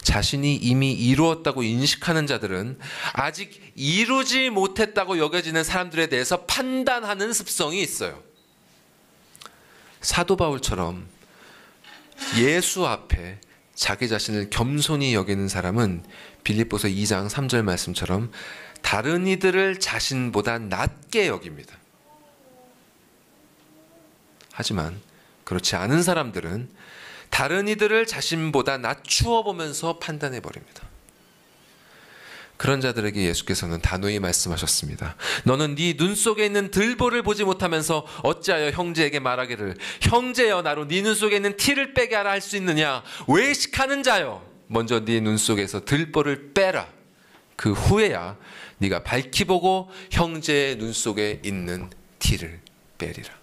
자신이 이미 이루었다고 인식하는 자들은 아직 이루지 못했다고 여겨지는 사람들에 대해서 판단하는 습성이 있어요. 사도 바울처럼 예수 앞에 자기 자신을 겸손히 여기는 사람은 빌립보서 2장 3절 말씀처럼 다른 이들을 자신보다 낮게 여깁니다. 하지만 그렇지 않은 사람들은 다른 이들을 자신보다 낮추어 보면서 판단해 버립니다. 그런 자들에게 예수께서는 단호히 말씀하셨습니다. 너는 네 눈 속에 있는 들보를 보지 못하면서 어찌하여 형제에게 말하기를 형제여 나로 네 눈 속에 있는 티를 빼게 하라 할 수 있느냐? 외식하는 자여 먼저 네 눈 속에서 들보를 빼라. 그 후에야 네가 밝히 보고 형제의 눈 속에 있는 티를 빼리라.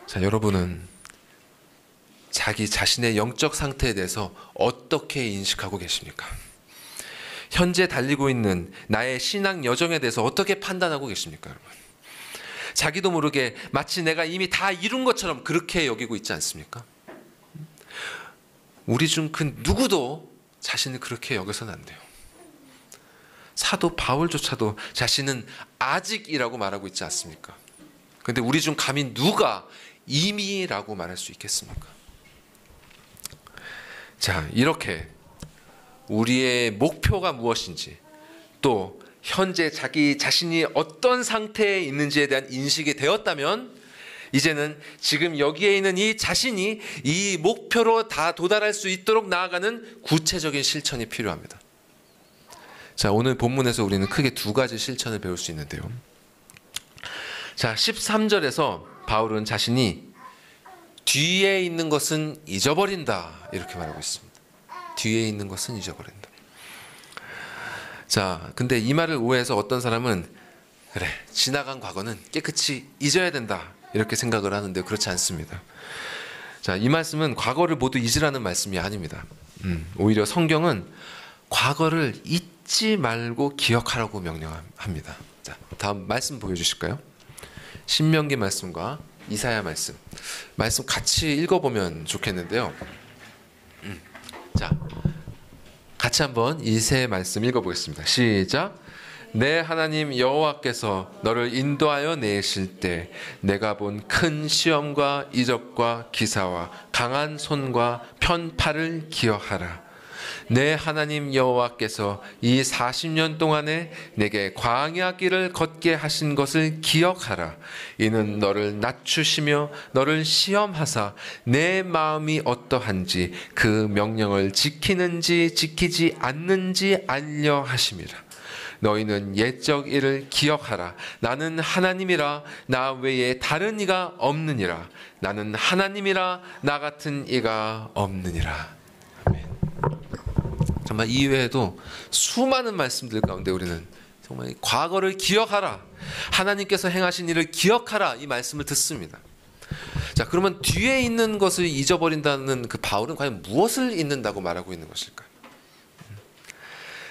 자, 여러분은 자기 자신의 영적 상태에 대해서 어떻게 인식하고 계십니까? 현재 달리고 있는 나의 신앙 여정에 대해서 어떻게 판단하고 계십니까, 여러분? 자기도 모르게 마치 내가 이미 다 이룬 것처럼 그렇게 여기고 있지 않습니까? 우리 중 그 누구도 자신을 그렇게 여겨서는 안 돼요. 사도 바울조차도 자신은 아직이라고 말하고 있지 않습니까? 그런데 우리 중 감히 누가 이미라고 말할 수 있겠습니까? 자, 이렇게 우리의 목표가 무엇인지, 또 현재 자기 자신이 어떤 상태에 있는지에 대한 인식이 되었다면 이제는 지금 여기에 있는 이 자신이 이 목표로 다 도달할 수 있도록 나아가는 구체적인 실천이 필요합니다. 자, 오늘 본문에서 우리는 크게 두 가지 실천을 배울 수 있는데요. 자, 13절에서 바울은 자신이 뒤에 있는 것은 잊어버린다 이렇게 말하고 있습니다. 뒤에 있는 것은 잊어버린다. 자, 근데 이 말을 오해해서 어떤 사람은 그래, 지나간 과거는 깨끗이 잊어야 된다 이렇게 생각을 하는데 그렇지 않습니다. 자, 이 말씀은 과거를 모두 잊으라는 말씀이 아닙니다. 오히려 성경은 과거를 잊지 말고 기억하라고 명령합니다. 자, 다음 말씀 보여주실까요? 신명기 말씀과 이사야 말씀 같이 읽어보면 좋겠는데요. 자, 같이 한번 이 세 말씀 읽어보겠습니다. 시작. 내 하나님 여호와께서 너를 인도하여 내실 때 내가 본 큰 시험과 이적과 기사와 강한 손과 편팔을 기억하라. 내 하나님 여호와께서 이 40년 동안에 내게 광야 길을 걷게 하신 것을 기억하라. 이는 너를 낮추시며 너를 시험하사 내 마음이 어떠한지 그 명령을 지키는지 지키지 않는지 알려 하심이라. 너희는 옛적 일을 기억하라. 나는 하나님이라 나 외에 다른 이가 없느니라. 나는 하나님이라 나 같은 이가 없느니라. 아멘. 정말 이외에도 수많은 말씀들 가운데 우리는 정말 과거를 기억하라, 하나님께서 행하신 일을 기억하라 이 말씀을 듣습니다. 자, 그러면 뒤에 있는 것을 잊어버린다는 그 바울은 과연 무엇을 잊는다고 말하고 있는 것일까요?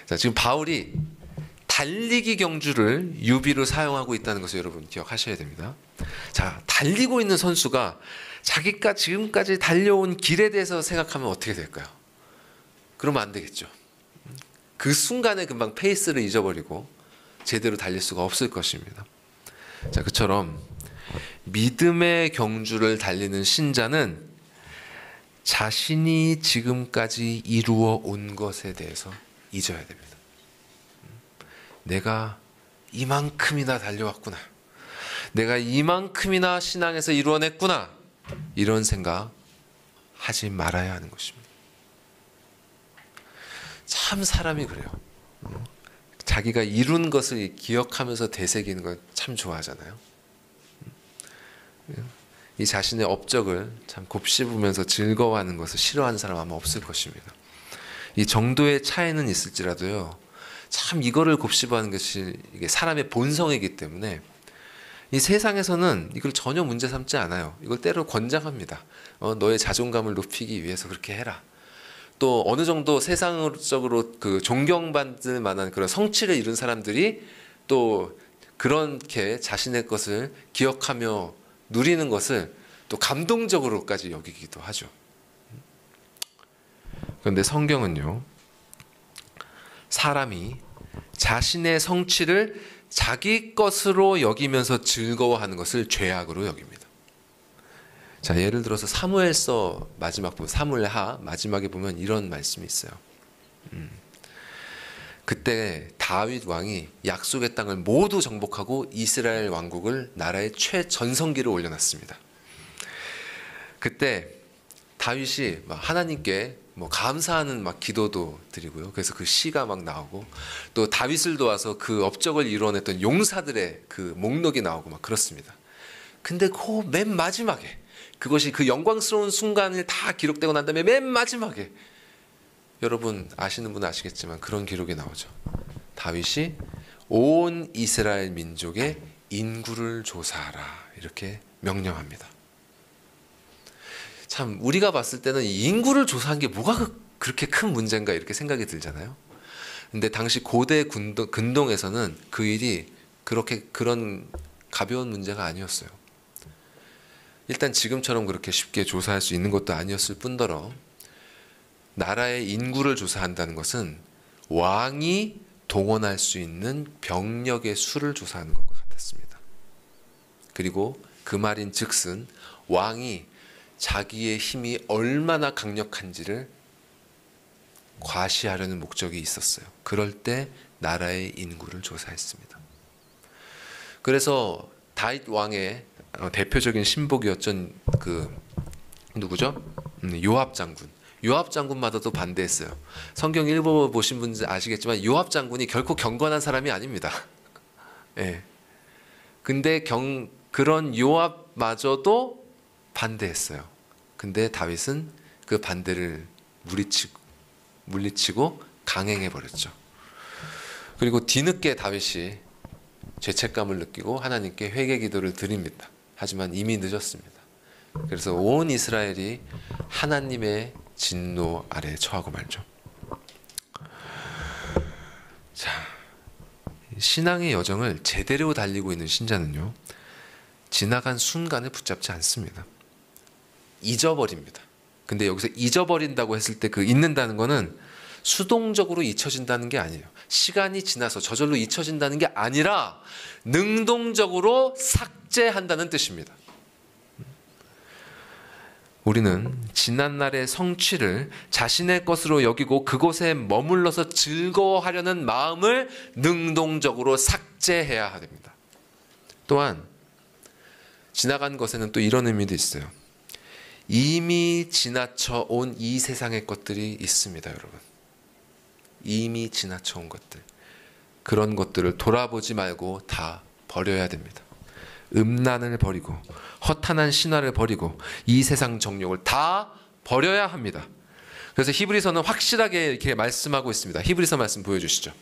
자, 지금 바울이 달리기 경주를 유비로 사용하고 있다는 것을 여러분 기억하셔야 됩니다. 자, 달리고 있는 선수가 자기가 지금까지 달려온 길에 대해서 생각하면 어떻게 될까요? 그러면 안 되겠죠. 그 순간에 금방 페이스를 잊어버리고 제대로 달릴 수가 없을 것입니다. 자, 그처럼 믿음의 경주를 달리는 신자는 자신이 지금까지 이루어 온 것에 대해서 잊어야 됩니다. 내가 이만큼이나 달려왔구나. 내가 이만큼이나 신앙에서 이루어냈구나. 이런 생각 하지 말아야 하는 것입니다. 참 사람이 그래요. 자기가 이룬 것을 기억하면서 되새기는 걸 참 좋아하잖아요. 이 자신의 업적을 참 곱씹으면서 즐거워하는 것을 싫어하는 사람 아마 없을 것입니다. 이 정도의 차이는 있을지라도요, 참 이거를 곱씹어하는 것이 이게 사람의 본성이기 때문에 이 세상에서는 이걸 전혀 문제 삼지 않아요. 이걸 때로 권장합니다. 너의 자존감을 높이기 위해서 그렇게 해라. 또 어느 정도 세상적으로 그 존경받을 만한 그런 성취를 이룬 사람들이 또 그렇게 자신의 것을 기억하며 누리는 것을 또 감동적으로까지 여기기도 하죠. 그런데 성경은요, 사람이 자신의 성취를 자기 것으로 여기면서 즐거워하는 것을 죄악으로 여깁니다. 자, 예를 들어서 사무엘서 마지막 보면, 사무엘하 마지막에 보면 이런 말씀이 있어요. 그때 다윗 왕이 약속의 땅을 모두 정복하고 이스라엘 왕국을 나라의 최전성기를 올려놨습니다. 그때 다윗이 하나님께 감사하는 기도도 드리고요. 그래서 그 시가 나오고, 또 다윗을 도와서 그 업적을 이루어냈던 용사들의 그 목록이 나오고 그렇습니다. 근데 그 맨 마지막에, 그것이 그 영광스러운 순간을 다 기록되고 난 다음에 맨 마지막에, 여러분 아시는 분은 아시겠지만 그런 기록이 나오죠. 다윗이 온 이스라엘 민족의 인구를 조사하라 이렇게 명령합니다. 참 우리가 봤을 때는 이 인구를 조사한 게 뭐가 그렇게 큰 문제인가 이렇게 생각이 들잖아요. 근데 당시 고대 근동에서는 그 일이 그런 가벼운 문제가 아니었어요. 일단 지금처럼 그렇게 쉽게 조사할 수 있는 것도 아니었을 뿐더러 나라의 인구를 조사한다는 것은 왕이 동원할 수 있는 병력의 수를 조사하는 것과 같았습니다. 그리고 그 말인 즉슨 왕이 자기의 힘이 얼마나 강력한지를 과시하려는 목적이 있었어요. 그럴 때 나라의 인구를 조사했습니다. 그래서 다윗 왕의 대표적인 신복이었던 그 누구죠? 요압 장군. 요압 장군마다도 반대했어요. 성경 읽어 보신 분들 아시겠지만 요압 장군이 결코 경건한 사람이 아닙니다. 예. 근데 그런 요압마저도 반대했어요. 근데 다윗은 그 반대를 물리치고 강행해 버렸죠. 그리고 뒤늦게 다윗이 죄책감을 느끼고 하나님께 회개 기도를 드립니다. 하지만 이미 늦었습니다. 그래서 온 이스라엘이 하나님의 진노 아래에 처하고 말죠. 자, 신앙의 여정을 제대로 달리고 있는 신자는요, 지나간 순간을 붙잡지 않습니다. 잊어버립니다. 근데 여기서 잊어버린다고 했을 때 그 잊는다는 거는 수동적으로 잊혀진다는 게 아니에요. 시간이 지나서 저절로 잊혀진다는 게 아니라 능동적으로 삭제한다는 뜻입니다. 우리는 지난날의 성취를 자신의 것으로 여기고 그곳에 머물러서 즐거워하려는 마음을 능동적으로 삭제해야 됩니다. 또한 지나간 것에는 또 이런 의미도 있어요. 이미 지나쳐 온 이 세상의 것들이 있습니다, 여러분. 이미 지나쳐 온 것들. 그런 것들을 돌아보지 말고 다 버려야 됩니다. 음란을 버리고 허탄한 신화를 버리고 이 세상 정욕을 다 버려야 합니다. 그래서 히브리서는 확실하게 이렇게 말씀하고 있습니다. 히브리서 말씀 보여주시죠.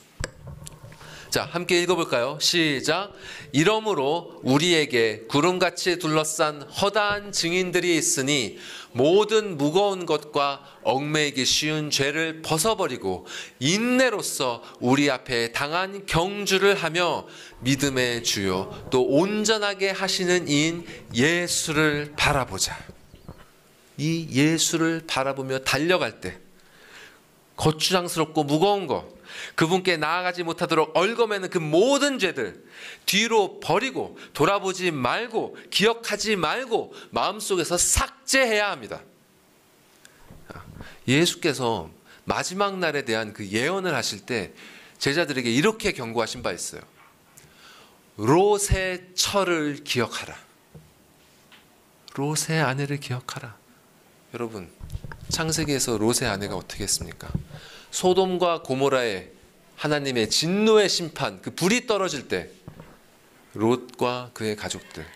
자, 함께 읽어볼까요? 시작. 이러므로 우리에게 구름같이 둘러싼 허다한 증인들이 있으니 모든 무거운 것과 얽매이기 쉬운 죄를 벗어버리고 인내로써 우리 앞에 당한 경주를 하며 믿음의 주요 또 온전하게 하시는 이인 예수를 바라보자. 이 예수를 바라보며 달려갈 때 거추장스럽고 무거운 것, 그분께 나아가지 못하도록 얽어매는 그 모든 죄들 뒤로 버리고 돌아보지 말고 기억하지 말고 마음속에서 삭제해야 합니다. 예수께서 마지막 날에 대한 그 예언을 하실 때 제자들에게 이렇게 경고하신 바 있어요. 롯의 처를 기억하라. 롯의 아내를 기억하라. 여러분, 창세기에서 롯의 아내가 어떻게 했습니까? 소돔과 고모라의 하나님의 진노의 심판, 그 불이 떨어질 때 롯과 그의 가족들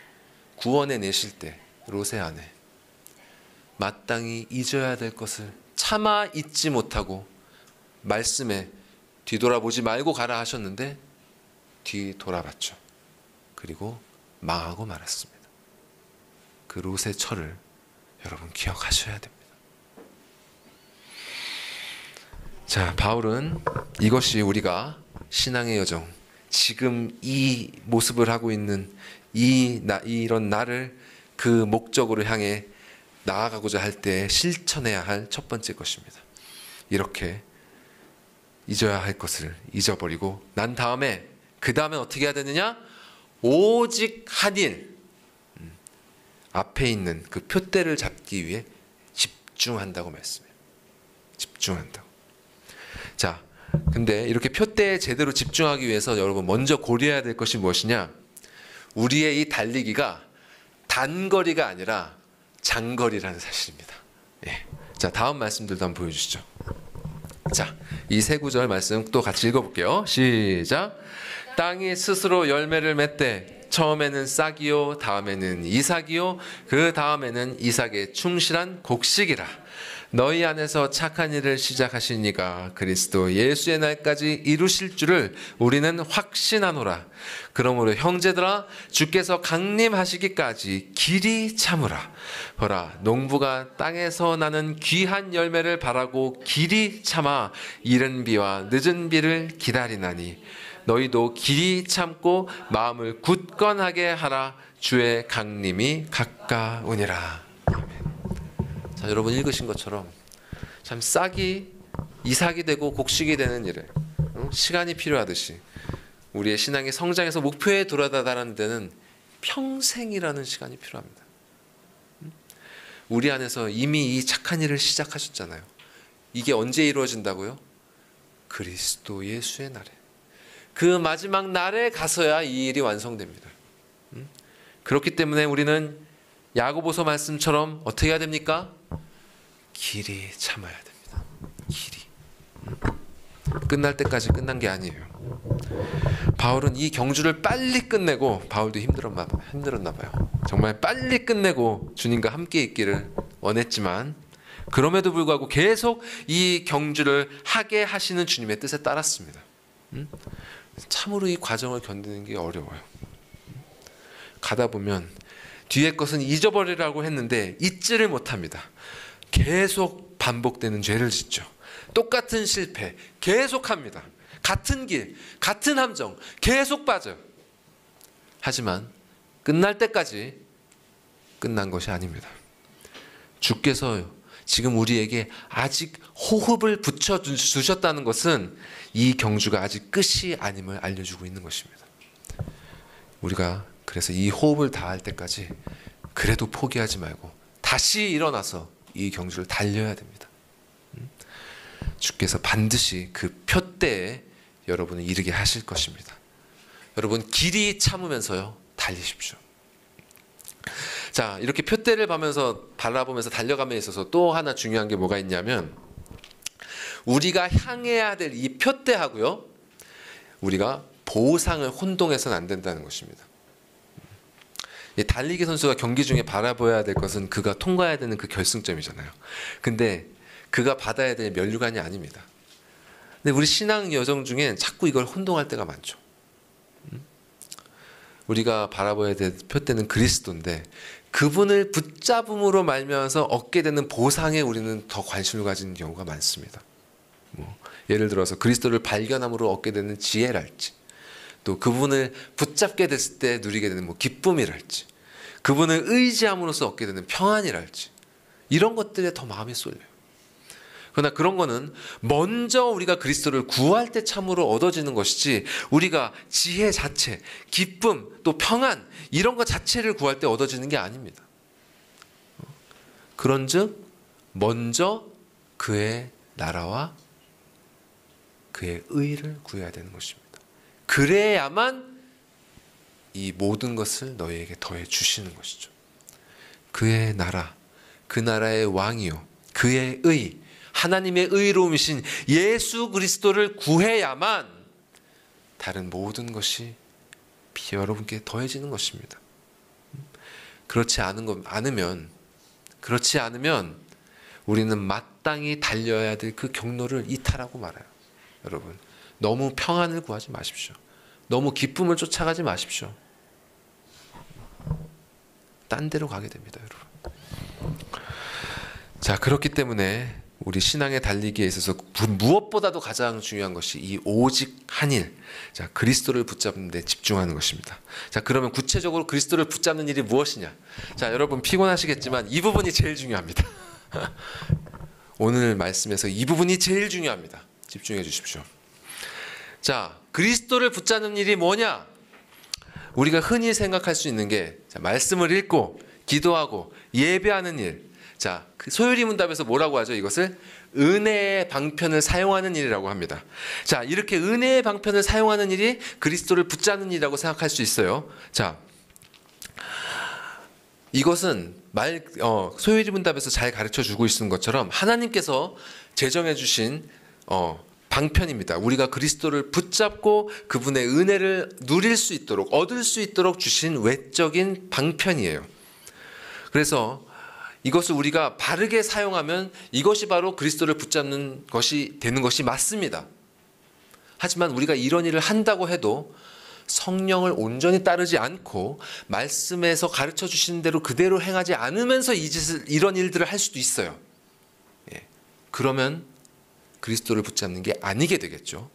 구원해 내실 때 롯의 아내 마땅히 잊어야 될 것을 차마 잊지 못하고 말씀에 뒤돌아보지 말고 가라 하셨는데 뒤돌아봤죠. 그리고 망하고 말았습니다. 그 롯의 처를 여러분 기억하셔야 됩니다. 자, 바울은 이것이 우리가 신앙의 여정, 지금 이 모습을 하고 있는 이런 나를 그 목적으로 향해 나아가고자 할 때 실천해야 할 첫 번째 것입니다. 이렇게 잊어야 할 것을 잊어버리고 난 다음에 그 다음에 어떻게 해야 되느냐? 오직 한 일, 앞에 있는 그 표대를 잡기 위해 집중한다고 말씀해요. 집중한다고. 자, 근데 이렇게 표대에 제대로 집중하기 위해서 여러분 먼저 고려해야 될 것이 무엇이냐? 우리의 이 달리기가 단거리가 아니라 장거리라는 사실입니다. 예. 자, 다음 말씀들도 한번 보여주시죠. 자, 이 세 구절 말씀 또 같이 읽어볼게요. 시작. 땅이 스스로 열매를 맺되 처음에는 싹이요 다음에는 이삭이요 그 다음에는 이삭의 충실한 곡식이라. 너희 안에서 착한 일을 시작하신 이가 그리스도 예수의 날까지 이루실 줄을 우리는 확신하노라. 그러므로 형제들아 주께서 강림하시기까지 길이 참으라. 보라, 농부가 땅에서 나는 귀한 열매를 바라고 길이 참아 이른 비와 늦은 비를 기다리나니 너희도 길이 참고 마음을 굳건하게 하라. 주의 강림이 가까우니라. 자, 여러분 읽으신 것처럼 참 싹이 이삭이 되고 곡식이 되는 일에 시간이 필요하듯이 우리의 신앙의 성장에서 목표에 도달하는 데는 평생이라는 시간이 필요합니다. 우리 안에서 이미 이 착한 일을 시작하셨잖아요. 이게 언제 이루어진다고요? 그리스도 예수의 날에. 그 마지막 날에 가서야 이 일이 완성됩니다. 그렇기 때문에 우리는 야고보서 말씀처럼 어떻게 해야 됩니까? 길이 참아야 됩니다. 길이. 끝날 때까지 끝난 게 아니에요. 바울은 이 경주를 빨리 끝내고, 바울도 힘들었나 봐요. 정말 빨리 끝내고 주님과 함께 있기를 원했지만 그럼에도 불구하고 계속 이 경주를 하게 하시는 주님의 뜻에 따랐습니다. 참으로 이 과정을 견디는 게 어려워요. 가다 보면 뒤에 것은 잊어버리라고 했는데 잊지를 못합니다. 계속 반복되는 죄를 짓죠. 똑같은 실패 계속합니다. 같은 길, 같은 함정 계속 빠져요. 하지만 끝날 때까지 끝난 것이 아닙니다. 주께서 지금 우리에게 아직 호흡을 붙여주셨다는 것은 이 경주가 아직 끝이 아님을 알려주고 있는 것입니다. 우리가 그래서 이 호흡을 다할 때까지 그래도 포기하지 말고 다시 일어나서 이 경주를 달려야 됩니다. 주께서 반드시 그 표대에 여러분을 이르게 하실 것입니다. 여러분 길이 참으면서요 달리십시오. 자, 이렇게 표대를 바라보면서 달려감에 있어서 또 하나 중요한 게 뭐가 있냐면, 우리가 향해야 될 이 표대하고요, 우리가 보상을 혼동해서는 안 된다는 것입니다. 이 달리기 선수가 경기 중에 바라봐야 될 것은 그가 통과해야 되는 그 결승점이잖아요. 근데 그가 받아야 될 면류관이 아닙니다. 근데 우리 신앙 여정 중엔 자꾸 이걸 혼동할 때가 많죠. 우리가 바라봐야 될 표대는 그리스도인데 그분을 붙잡음으로 말미암아서 얻게 되는 보상에 우리는 더 관심을 가지는 경우가 많습니다. 예를 들어서 그리스도를 발견함으로 얻게 되는 지혜랄지, 또 그분을 붙잡게 됐을 때 누리게 되는 기쁨이랄지, 그분을 의지함으로써 얻게 되는 평안이랄지, 이런 것들에 더 마음이 쏠려요. 그러나 그런 거는 먼저 우리가 그리스도를 구할 때 참으로 얻어지는 것이지, 우리가 지혜 자체, 기쁨, 또 평안, 이런 것 자체를 구할 때 얻어지는 게 아닙니다. 그런즉 먼저 그의 나라와 그의 의를 구해야 되는 것입니다. 그래야만 이 모든 것을 너희에게 더해 주시는 것이죠. 그의 나라, 그 나라의 왕이요, 그의 의, 하나님의 의로움이신 예수 그리스도를 구해야만 다른 모든 것이 여러분께 더해지는 것입니다. 그렇지 않으면 우리는 마땅히 달려야 될 그 경로를 이탈하고 말아요. 여러분, 너무 평안을 구하지 마십시오. 너무 기쁨을 쫓아가지 마십시오. 딴 데로 가게 됩니다, 여러분. 자, 그렇기 때문에 우리 신앙의 달리기에 있어서 무엇보다도 가장 중요한 것이 이 오직 한 일, 자, 그리스도를 붙잡는 데 집중하는 것입니다. 자, 그러면 구체적으로 그리스도를 붙잡는 일이 무엇이냐? 자, 여러분 피곤하시겠지만 이 부분이 제일 중요합니다. 오늘 말씀에서 이 부분이 제일 중요합니다. 집중해 주십시오. 자, 그리스도를 붙잡는 일이 뭐냐? 우리가 흔히 생각할 수 있는 게, 자, 말씀을 읽고 기도하고 예배하는 일. 자, 그 소요리 문답에서 뭐라고 하죠? 이것을 은혜의 방편을 사용하는 일이라고 합니다. 자, 이렇게 은혜의 방편을 사용하는 일이 그리스도를 붙잡는 일이라고 생각할 수 있어요. 자, 이것은 소요리 문답에서 잘 가르쳐 주고 있는 것처럼 하나님께서 제정해 주신 방편입니다. 우리가 그리스도를 붙잡고 그분의 은혜를 누릴 수 있도록, 얻을 수 있도록 주신 외적인 방편이에요. 그래서 이것을 우리가 바르게 사용하면 이것이 바로 그리스도를 붙잡는 것이 되는 것이 맞습니다. 하지만 우리가 이런 일을 한다고 해도 성령을 온전히 따르지 않고 말씀에서 가르쳐 주신 대로 그대로 행하지 않으면서 이런 일들을 할 수도 있어요. 예. 그러면 그리스도를 붙잡는 게 아니게 되겠죠.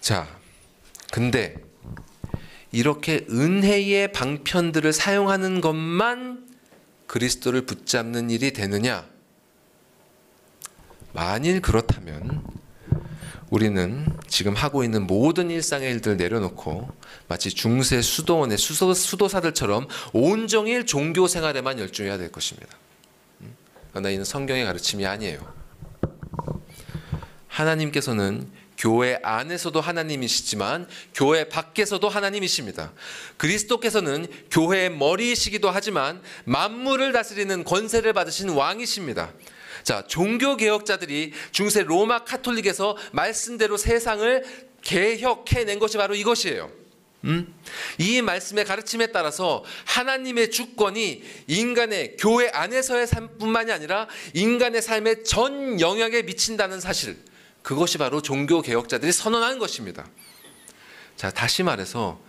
자, 근데 이렇게 은혜의 방편들을 사용하는 것만 그리스도를 붙잡는 일이 되느냐? 만일 그렇다면 우리는 지금 하고 있는 모든 일상의 일들을 내려놓고 마치 중세 수도원의 수도사들처럼 온종일 종교 생활에만 열중해야 될 것입니다. 그러나 이는 성경의 가르침이 아니에요. 하나님께서는 교회 안에서도 하나님이시지만 교회 밖에서도 하나님이십니다. 그리스도께서는 교회의 머리이시기도 하지만 만물을 다스리는 권세를 받으신 왕이십니다. 자, 종교개혁자들이 중세 로마 카톨릭에서 말씀대로 세상을 개혁해낸 것이 바로 이것이에요. 이 말씀의 가르침에 따라서 하나님의 주권이 인간의 교회 안에서의 삶뿐만이 아니라 인간의 삶의 전 영역에 미친다는 사실, 그것이 바로 종교개혁자들이 선언한 것입니다. 자, 다시 말해서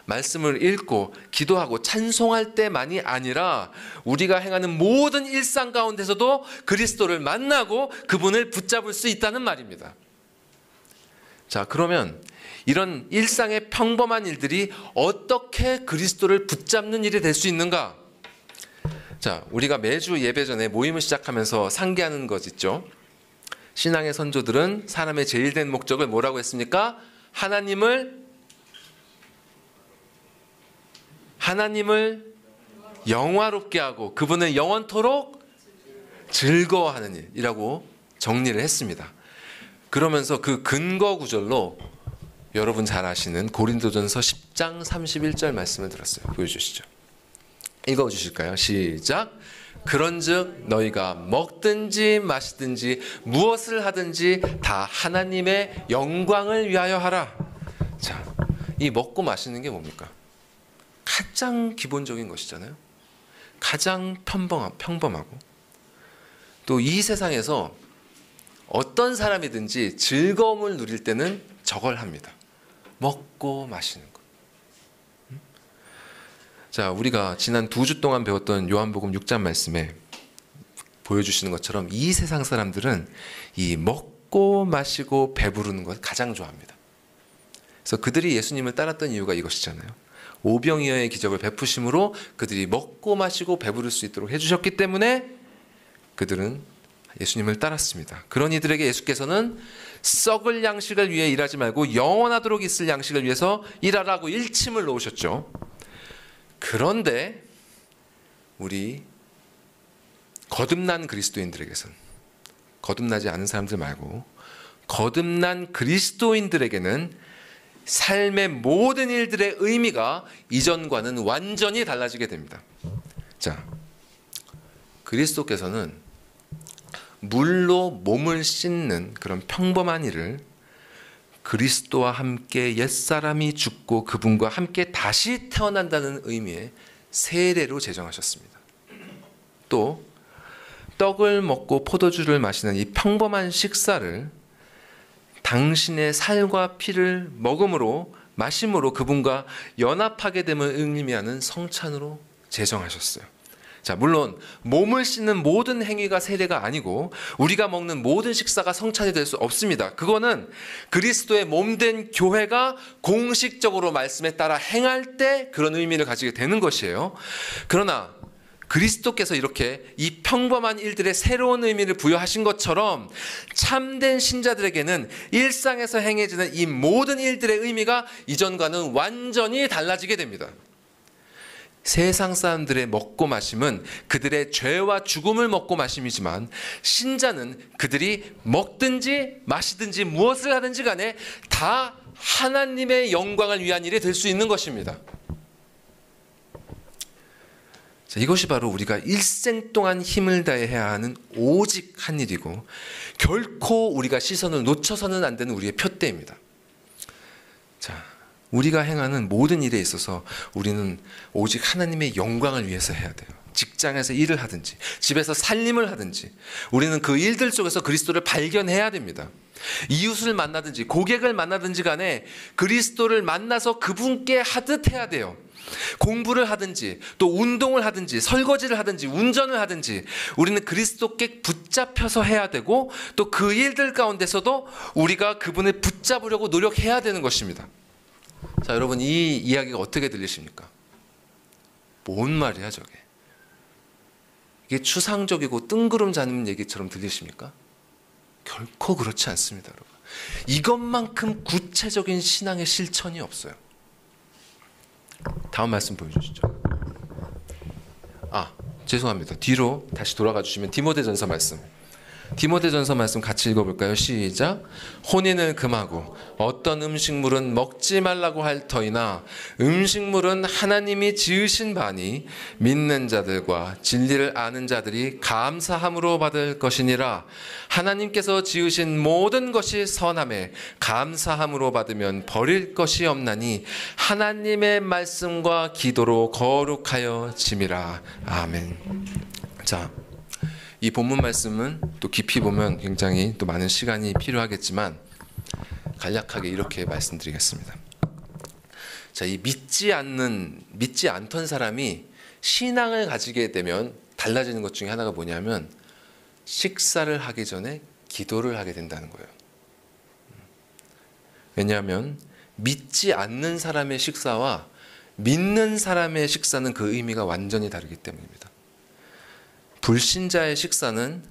말씀을 읽고 기도하고 찬송할 때만이 아니라 우리가 행하는 모든 일상 가운데서도 그리스도를 만나고 그분을 붙잡을 수 있다는 말입니다. 자, 그러면 이런 일상의 평범한 일들이 어떻게 그리스도를 붙잡는 일이 될 수 있는가? 자, 우리가 매주 예배 전에 모임을 시작하면서 상기하는 것 있죠. 신앙의 선조들은 사람의 제일 된 목적을 뭐라고 했습니까? 하나님을 영화롭게 하고 그분을 영원토록 즐거워하는 일이라고 정리를 했습니다. 그러면서 그 근거 구절로 여러분 잘 아시는 고린도전서 10장 31절 말씀을 들었어요. 보여주시죠. 읽어주실까요? 시작. 그런즉 너희가 먹든지 마시든지 무엇을 하든지 다 하나님의 영광을 위하여 하라. 자, 이 먹고 마시는 게 뭡니까? 가장 기본적인 것이잖아요. 가장 평범하고 또 이 세상에서 어떤 사람이든지 즐거움을 누릴 때는 저걸 합니다. 먹고 마시는 것. 자, 우리가 지난 2주 동안 배웠던 요한복음 6장 말씀에 보여주시는 것처럼 이 세상 사람들은 이 먹고 마시고 배부르는 것 가장 좋아합니다. 그래서 그들이 예수님을 따랐던 이유가 이것이잖아요. 오병이어의 기적을 베푸심으로 그들이 먹고 마시고 배부를 수 있도록 해주셨기 때문에 그들은 예수님을 따랐습니다. 그런 이들에게 예수께서는 썩을 양식을 위해 일하지 말고 영원하도록 있을 양식을 위해서 일하라고 일침을 놓으셨죠. 그런데 우리 거듭난 그리스도인들에게서는, 거듭나지 않은 사람들 말고 거듭난 그리스도인들에게는 삶의 모든 일들의 의미가 이전과는 완전히 달라지게 됩니다. 자, 그리스도께서는 물로 몸을 씻는 그런 평범한 일을 그리스도와 함께 옛사람이 죽고 그분과 함께 다시 태어난다는 의미의 세례로 제정하셨습니다. 또 떡을 먹고 포도주를 마시는 이 평범한 식사를 당신의 살과 피를 먹음으로 마심으로 그분과 연합하게 됨을 의미하는 성찬으로 제정하셨어요. 자, 물론 몸을 씻는 모든 행위가 세례가 아니고 우리가 먹는 모든 식사가 성찬이 될 수 없습니다. 그거는 그리스도의 몸된 교회가 공식적으로 말씀에 따라 행할 때 그런 의미를 가지게 되는 것이에요. 그러나 그리스도께서 이렇게 이 평범한 일들의 새로운 의미를 부여하신 것처럼 참된 신자들에게는 일상에서 행해지는 이 모든 일들의 의미가 이전과는 완전히 달라지게 됩니다. 세상 사람들의 먹고 마심은 그들의 죄와 죽음을 먹고 마심이지만 신자는 그들이 먹든지 마시든지 무엇을 하든지 간에 다 하나님의 영광을 위한 일이 될 수 있는 것입니다. 자, 이것이 바로 우리가 일생 동안 힘을 다해 해야 하는 오직 한 일이고 결코 우리가 시선을 놓쳐서는 안 되는 우리의 표대입니다. 자, 우리가 행하는 모든 일에 있어서 우리는 오직 하나님의 영광을 위해서 해야 돼요. 직장에서 일을 하든지 집에서 살림을 하든지 우리는 그 일들 속에서 그리스도를 발견해야 됩니다. 이웃을 만나든지 고객을 만나든지 간에 그리스도를 만나서 그분께 하듯 해야 돼요. 공부를 하든지 또 운동을 하든지 설거지를 하든지 운전을 하든지 우리는 그리스도께 붙잡혀서 해야 되고 또 그 일들 가운데서도 우리가 그분을 붙잡으려고 노력해야 되는 것입니다. 자, 여러분 이 이야기가 어떻게 들리십니까? 뭔 말이야 저게? 이게 추상적이고 뜬구름 잡는 얘기처럼 들리십니까? 결코 그렇지 않습니다, 여러분. 이것만큼 구체적인 신앙의 실천이 없어요. 다음 말씀 보여주시죠. 죄송합니다. 뒤로 다시 돌아가 주시면 디모데전서 말씀. 디모데전서 말씀 같이 읽어볼까요? 시작. 혼인을 금하고 어떤 음식물은 먹지 말라고 할 터이나 음식물은 하나님이 지으신 바니 믿는 자들과 진리를 아는 자들이 감사함으로 받을 것이니라. 하나님께서 지으신 모든 것이 선함에 감사함으로 받으면 버릴 것이 없나니 하나님의 말씀과 기도로 거룩하여 짐이라. 아멘. 자, 이 본문 말씀은 또 깊이 보면 굉장히 또 많은 시간이 필요하겠지만 간략하게 이렇게 말씀드리겠습니다. 자, 이 믿지 않던 사람이 신앙을 가지게 되면 달라지는 것 중에 하나가 뭐냐면 식사를 하기 전에 기도를 하게 된다는 거예요. 왜냐하면 믿지 않는 사람의 식사와 믿는 사람의 식사는 그 의미가 완전히 다르기 때문입니다. 불신자의 식사는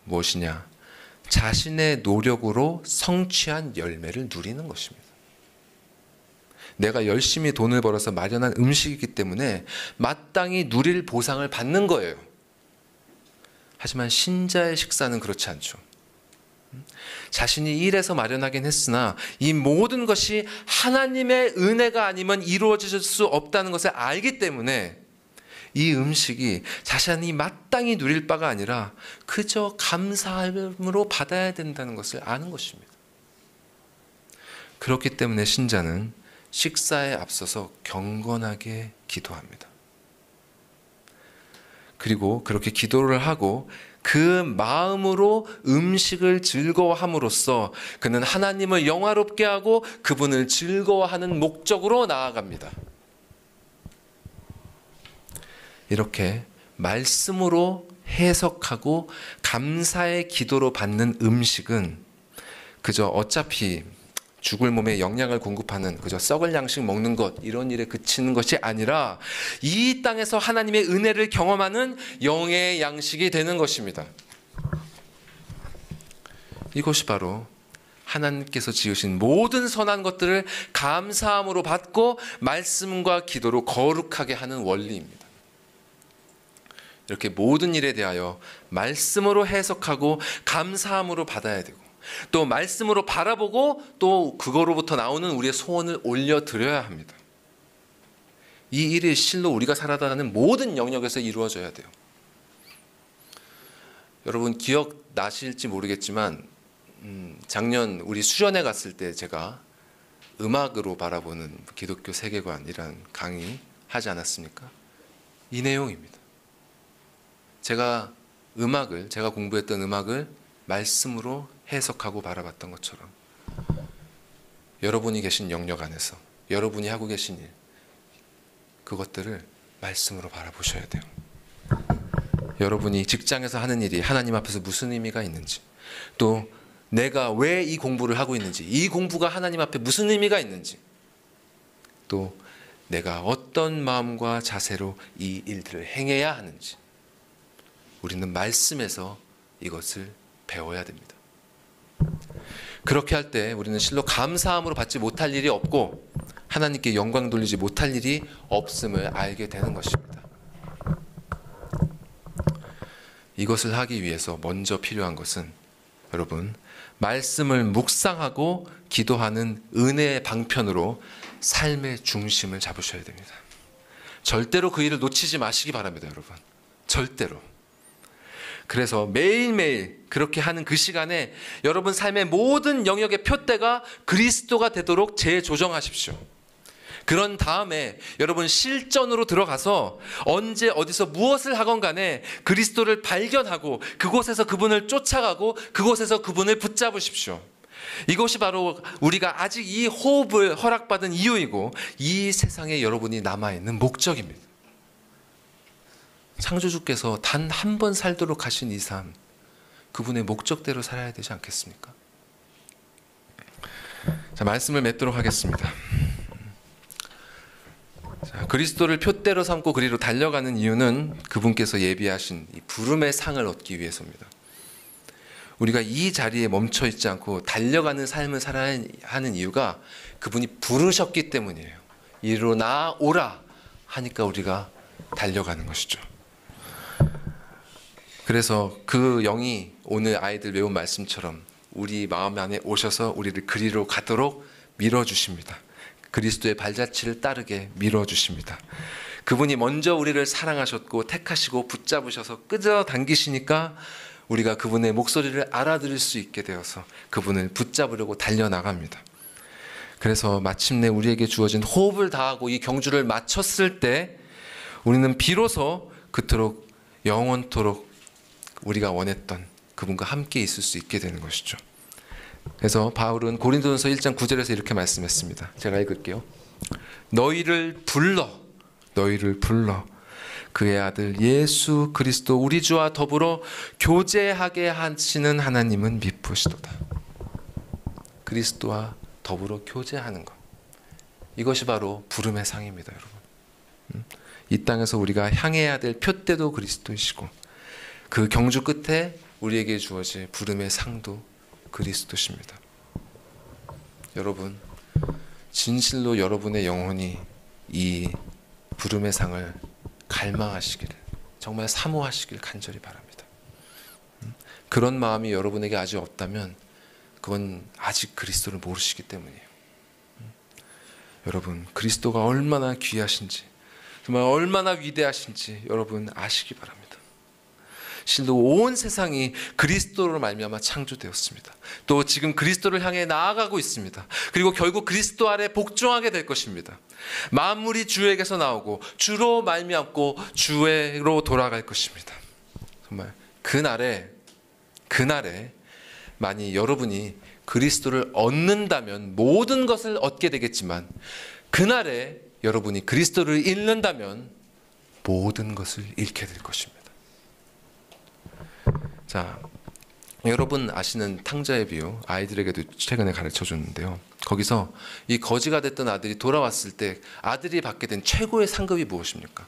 무엇이냐? 자신의 노력으로 성취한 열매를 누리는 것입니다. 내가 열심히 돈을 벌어서 마련한 음식이기 때문에 마땅히 누릴 보상을 받는 거예요. 하지만 신자의 식사는 그렇지 않죠. 자신이 일해서 마련하긴 했으나 이 모든 것이 하나님의 은혜가 아니면 이루어질 수 없다는 것을 알기 때문에 이 음식이 자신이 마땅히 누릴 바가 아니라 그저 감사함으로 받아야 된다는 것을 아는 것입니다. 그렇기 때문에 신자는 식사에 앞서서 경건하게 기도합니다. 그리고 그렇게 기도를 하고 그 마음으로 음식을 즐거워함으로써 그는 하나님을 영화롭게 하고 그분을 즐거워하는 목적으로 나아갑니다. 이렇게 말씀으로 해석하고 감사의 기도로 받는 음식은 그저 어차피 죽을 몸에 영양을 공급하는 그저 썩을 양식 먹는 것 이런 일에 그치는 것이 아니라 이 땅에서 하나님의 은혜를 경험하는 영의 양식이 되는 것입니다. 이것이 바로 하나님께서 지으신 모든 선한 것들을 감사함으로 받고 말씀과 기도로 거룩하게 하는 원리입니다. 이렇게 모든 일에 대하여 말씀으로 해석하고 감사함으로 받아야 되고 또 말씀으로 바라보고 또 그거로부터 나오는 우리의 소원을 올려드려야 합니다. 이 일이 실로 우리가 살아가는 모든 영역에서 이루어져야 돼요. 여러분 기억나실지 모르겠지만 작년 우리 수련회 갔을 때 제가 음악으로 바라보는 기독교 세계관이라는 강의 하지 않았습니까? 이 내용입니다. 제가 공부했던 음악을 말씀으로 해석하고 바라봤던 것처럼 여러분이 계신 영역 안에서 여러분이 하고 계신 일 그것들을 말씀으로 바라보셔야 돼요. 여러분이 직장에서 하는 일이 하나님 앞에서 무슨 의미가 있는지 또 내가 왜 이 공부를 하고 있는지 이 공부가 하나님 앞에 무슨 의미가 있는지 또 내가 어떤 마음과 자세로 이 일들을 행해야 하는지 우리는 말씀에서 이것을 배워야 됩니다. 그렇게 할 때 우리는 실로 감사함으로 받지 못할 일이 없고 하나님께 영광 돌리지 못할 일이 없음을 알게 되는 것입니다. 이것을 하기 위해서 먼저 필요한 것은 여러분 말씀을 묵상하고 기도하는 은혜의 방편으로 삶의 중심을 잡으셔야 됩니다. 절대로 그 일을 놓치지 마시기 바랍니다, 여러분. 절대로. 그래서 매일매일 그렇게 하는 그 시간에 여러분 삶의 모든 영역의 표대가 그리스도가 되도록 재조정하십시오. 그런 다음에 여러분 실전으로 들어가서 언제 어디서 무엇을 하건 간에 그리스도를 발견하고 그곳에서 그분을 쫓아가고 그곳에서 그분을 붙잡으십시오. 이것이 바로 우리가 아직 이 호흡을 허락받은 이유이고 이 세상에 여러분이 남아있는 목적입니다. 창조주께서 단 한 번 살도록 하신 이 삶, 그분의 목적대로 살아야 되지 않겠습니까? 자, 말씀을 맺도록 하겠습니다. 자, 그리스도를 표대로 삼고 그리로 달려가는 이유는 그분께서 예비하신 이 부름의 상을 얻기 위해서입니다. 우리가 이 자리에 멈춰 있지 않고 달려가는 삶을 살아야 하는 이유가 그분이 부르셨기 때문이에요. 이리로 나오라 하니까 우리가 달려가는 것이죠. 그래서 그 영이 오늘 아이들 외운 말씀처럼 우리 마음 안에 오셔서 우리를 그리로 가도록 밀어주십니다. 그리스도의 발자취를 따르게 밀어주십니다. 그분이 먼저 우리를 사랑하셨고 택하시고 붙잡으셔서 끌어당기시니까 우리가 그분의 목소리를 알아들을 수 있게 되어서 그분을 붙잡으려고 달려나갑니다. 그래서 마침내 우리에게 주어진 호흡을 다하고 이 경주를 마쳤을 때 우리는 비로소 그토록 영원토록 우리가 원했던 그분과 함께 있을 수 있게 되는 것이죠. 그래서 바울은 고린도전서 1장 9절에서 이렇게 말씀했습니다. 제가 읽을게요. 너희를 불러 그의 아들 예수 그리스도 우리 주와 더불어 교제하게 하시는 하나님은 미쁘시도다. 그리스도와 더불어 교제하는 것, 이것이 바로 부름의 상입니다, 여러분. 이 땅에서 우리가 향해야 될 표대도 그리스도이시고 그 경주 끝에 우리에게 주어질 부름의 상도 그리스도십니다. 여러분, 진실로 여러분의 영혼이 이 부름의 상을 갈망하시길, 정말 사모하시길 간절히 바랍니다. 그런 마음이 여러분에게 아직 없다면 그건 아직 그리스도를 모르시기 때문이에요. 여러분, 그리스도가 얼마나 귀하신지, 정말 얼마나 위대하신지 여러분 아시기 바랍니다. 실로 온 세상이 그리스도로 말미암아 창조되었습니다. 또 지금 그리스도를 향해 나아가고 있습니다. 그리고 결국 그리스도 아래 복종하게 될 것입니다. 만물이 주에게서 나오고 주로 말미암고 주로 돌아갈 것입니다. 정말 그날에 만약 여러분이 그리스도를 얻는다면 모든 것을 얻게 되겠지만 그날에 여러분이 그리스도를 잃는다면 모든 것을 잃게 될 것입니다. 자, 여러분 아시는 탕자의 비유, 아이들에게도 최근에 가르쳐 줬는데요. 거기서 이 거지가 됐던 아들이 돌아왔을 때 아들이 받게 된 최고의 상급이 무엇입니까?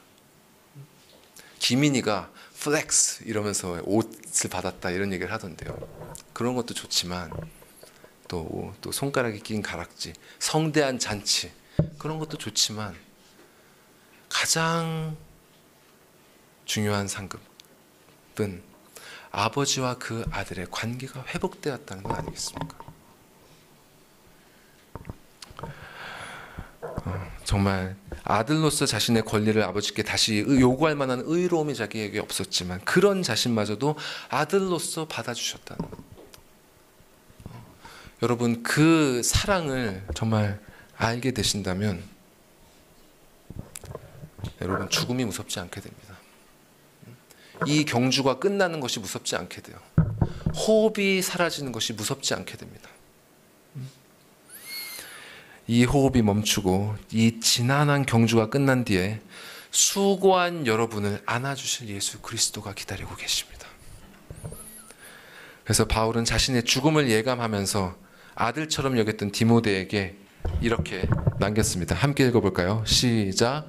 기민이가 플렉스 이러면서 옷을 받았다 이런 얘기를 하던데요. 그런 것도 좋지만 또 손가락에 낀 가락지, 성대한 잔치, 그런 것도 좋지만 가장 중요한 상급은 아버지와 그 아들의 관계가 회복되었다는 건 아니겠습니까? 정말 아들로서 자신의 권리를 아버지께 다시 요구할 만한 의로움이 자기에게 없었지만 그런 자신마저도 아들로서 받아주셨다는 것. 여러분, 그 사랑을 정말 알게 되신다면 여러분 죽음이 무섭지 않게 됩니다. 이 경주가 끝나는 것이 무섭지 않게 돼요. 호흡이 사라지는 것이 무섭지 않게 됩니다. 이 호흡이 멈추고 이 지난한 경주가 끝난 뒤에 수고한 여러분을 안아주실 예수 그리스도가 기다리고 계십니다. 그래서 바울은 자신의 죽음을 예감하면서 아들처럼 여겼던 디모데에게 이렇게 남겼습니다. 함께 읽어볼까요? 시작.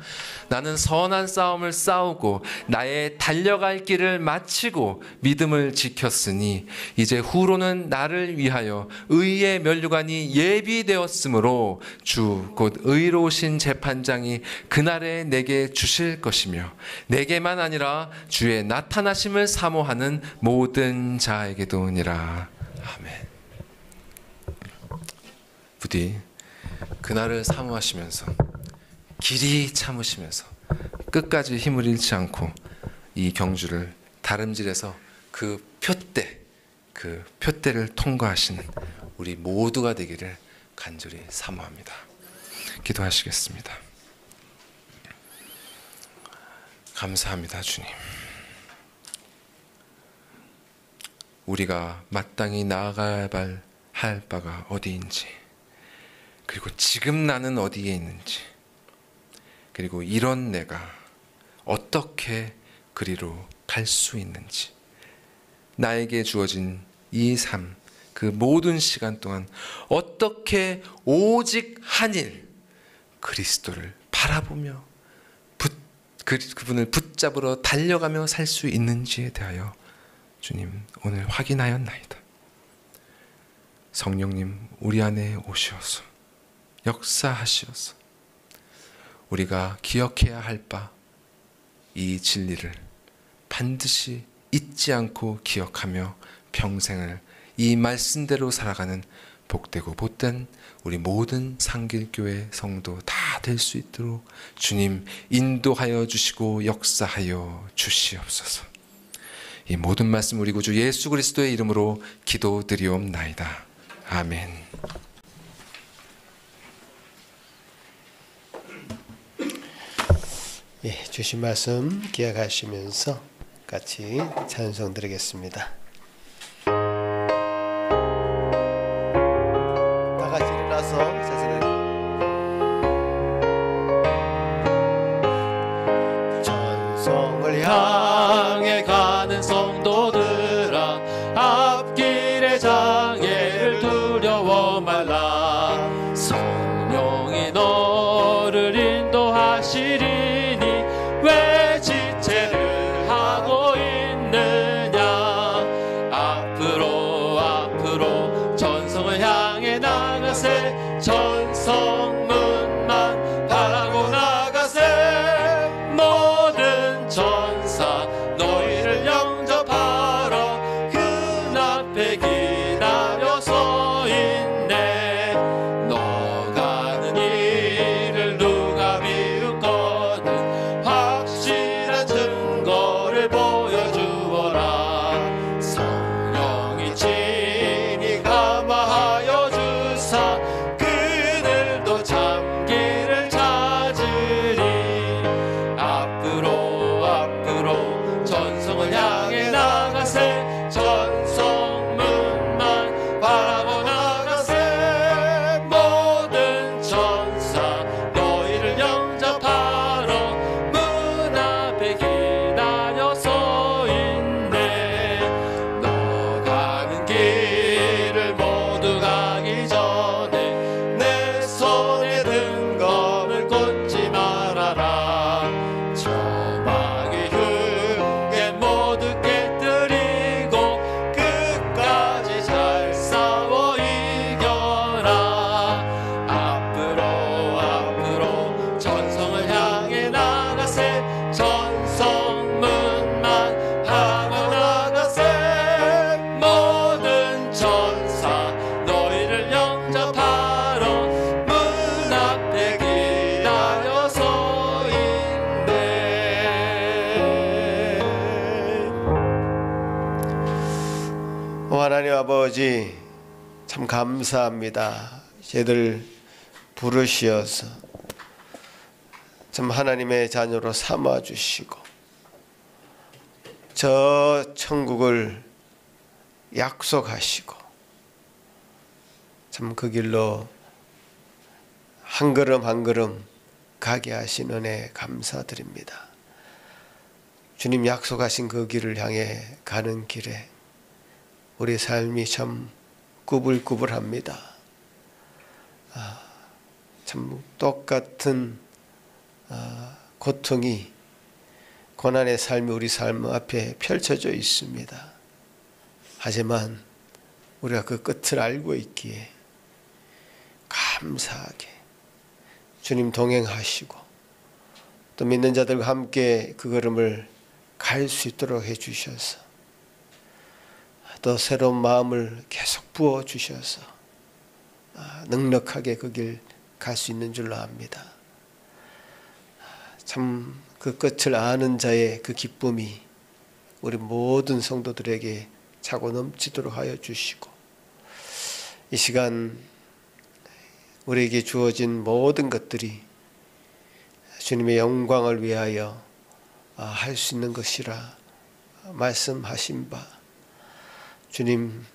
나는 선한 싸움을 싸우고 나의 달려갈 길을 마치고 믿음을 지켰으니 이제 후로는 나를 위하여 의의 면류관이 예비되었으므로 주 곧 의로우신 재판장이 그날에 내게 주실 것이며 내게만 아니라 주의 나타나심을 사모하는 모든 자에게도니라. 아멘. 부디 그날을 사모하시면서 길이 참으시면서 끝까지 힘을 잃지 않고 이 경주를 다름질해서 그 표대를 통과하시는 우리 모두가 되기를 간절히 사모합니다. 기도하시겠습니다. 감사합니다, 주님. 우리가 마땅히 나아가야 할 바가 어디인지, 그리고 지금 나는 어디에 있는지, 그리고 이런 내가 어떻게 그리로 갈 수 있는지, 나에게 주어진 이 삶, 그 모든 시간 동안 어떻게 오직 한 일, 그리스도를 바라보며 그분을 붙잡으러 달려가며 살 수 있는지에 대하여 주님 오늘 확인하였나이다. 성령님 우리 안에 오시어서 역사하시어서 우리가 기억해야 할 바 이 진리를 반드시 잊지 않고 기억하며 평생을 이 말씀대로 살아가는 복되고 복된 우리 모든 상길교회 성도 다 될 수 있도록 주님 인도하여 주시고 역사하여 주시옵소서. 이 모든 말씀 우리 구주 예수 그리스도의 이름으로 기도드리옵나이다. 아멘. 예, 주신 말씀 기억하시면서 같이 찬송 드리겠습니다. 다 같이 일어나서 찬송을 향해 가는 성도들아, 앞길의 장애를 두려워 말라. 성령이 너를 인도하시리니 왜 지체를 하고 있느냐. 앞으로 앞으로 전성을 향해 나가세. 전성문만 바라고 나가세. 모든 전사 너희를 영접하러 그 앞에 기다려 서 있네. 너 가는 길을 누가 비웃거든 확실한 증거를 보여주어라. 성령이 친히 감화하여 주사 그들도 참 길을 찾으리. 앞으로 앞으로 전성을 향해 나가세. 전성문만 바라고 나가세. 모든 전사 너희를 영접하러 문 앞에 기다려 서 있네. 너 가는 길을 모두 가기 전에 내 손에 든 검을 꽂지 말아라. 저마귀 흉에 모두 깨뜨리고 끝까지 잘 싸워 이겨라. 앞으로 앞으로 전성을 향해 나가세. 전성문만 하고 나가세. 모든 전사 너희를 영접하러 문 앞에 기다려 서 있네. 하나님 아버지, 참 감사합니다. 저희들 부르시어서 참 하나님의 자녀로 삼아주시고 저 천국을 약속하시고 참 그 길로 한 걸음 한 걸음 가게 하신 은혜 감사드립니다. 주님 약속하신 그 길을 향해 가는 길에 우리 삶이 참 꾸불꾸불합니다. 참 똑같은 고통이 고난의 삶이 우리 삶 앞에 펼쳐져 있습니다. 하지만 우리가 그 끝을 알고 있기에 감사하게 주님 동행하시고 또 믿는 자들과 함께 그 걸음을 갈 수 있도록 해주셔서 또 새로운 마음을 계속 부어주셔서 넉넉하게 그 길 갈 수 있는 줄로 압니다. 참 그 끝을 아는 자의 그 기쁨이 우리 모든 성도들에게 차고 넘치도록 하여 주시고 이 시간 우리에게 주어진 모든 것들이 주님의 영광을 위하여 할 수 있는 것이라 말씀하신 바 주님,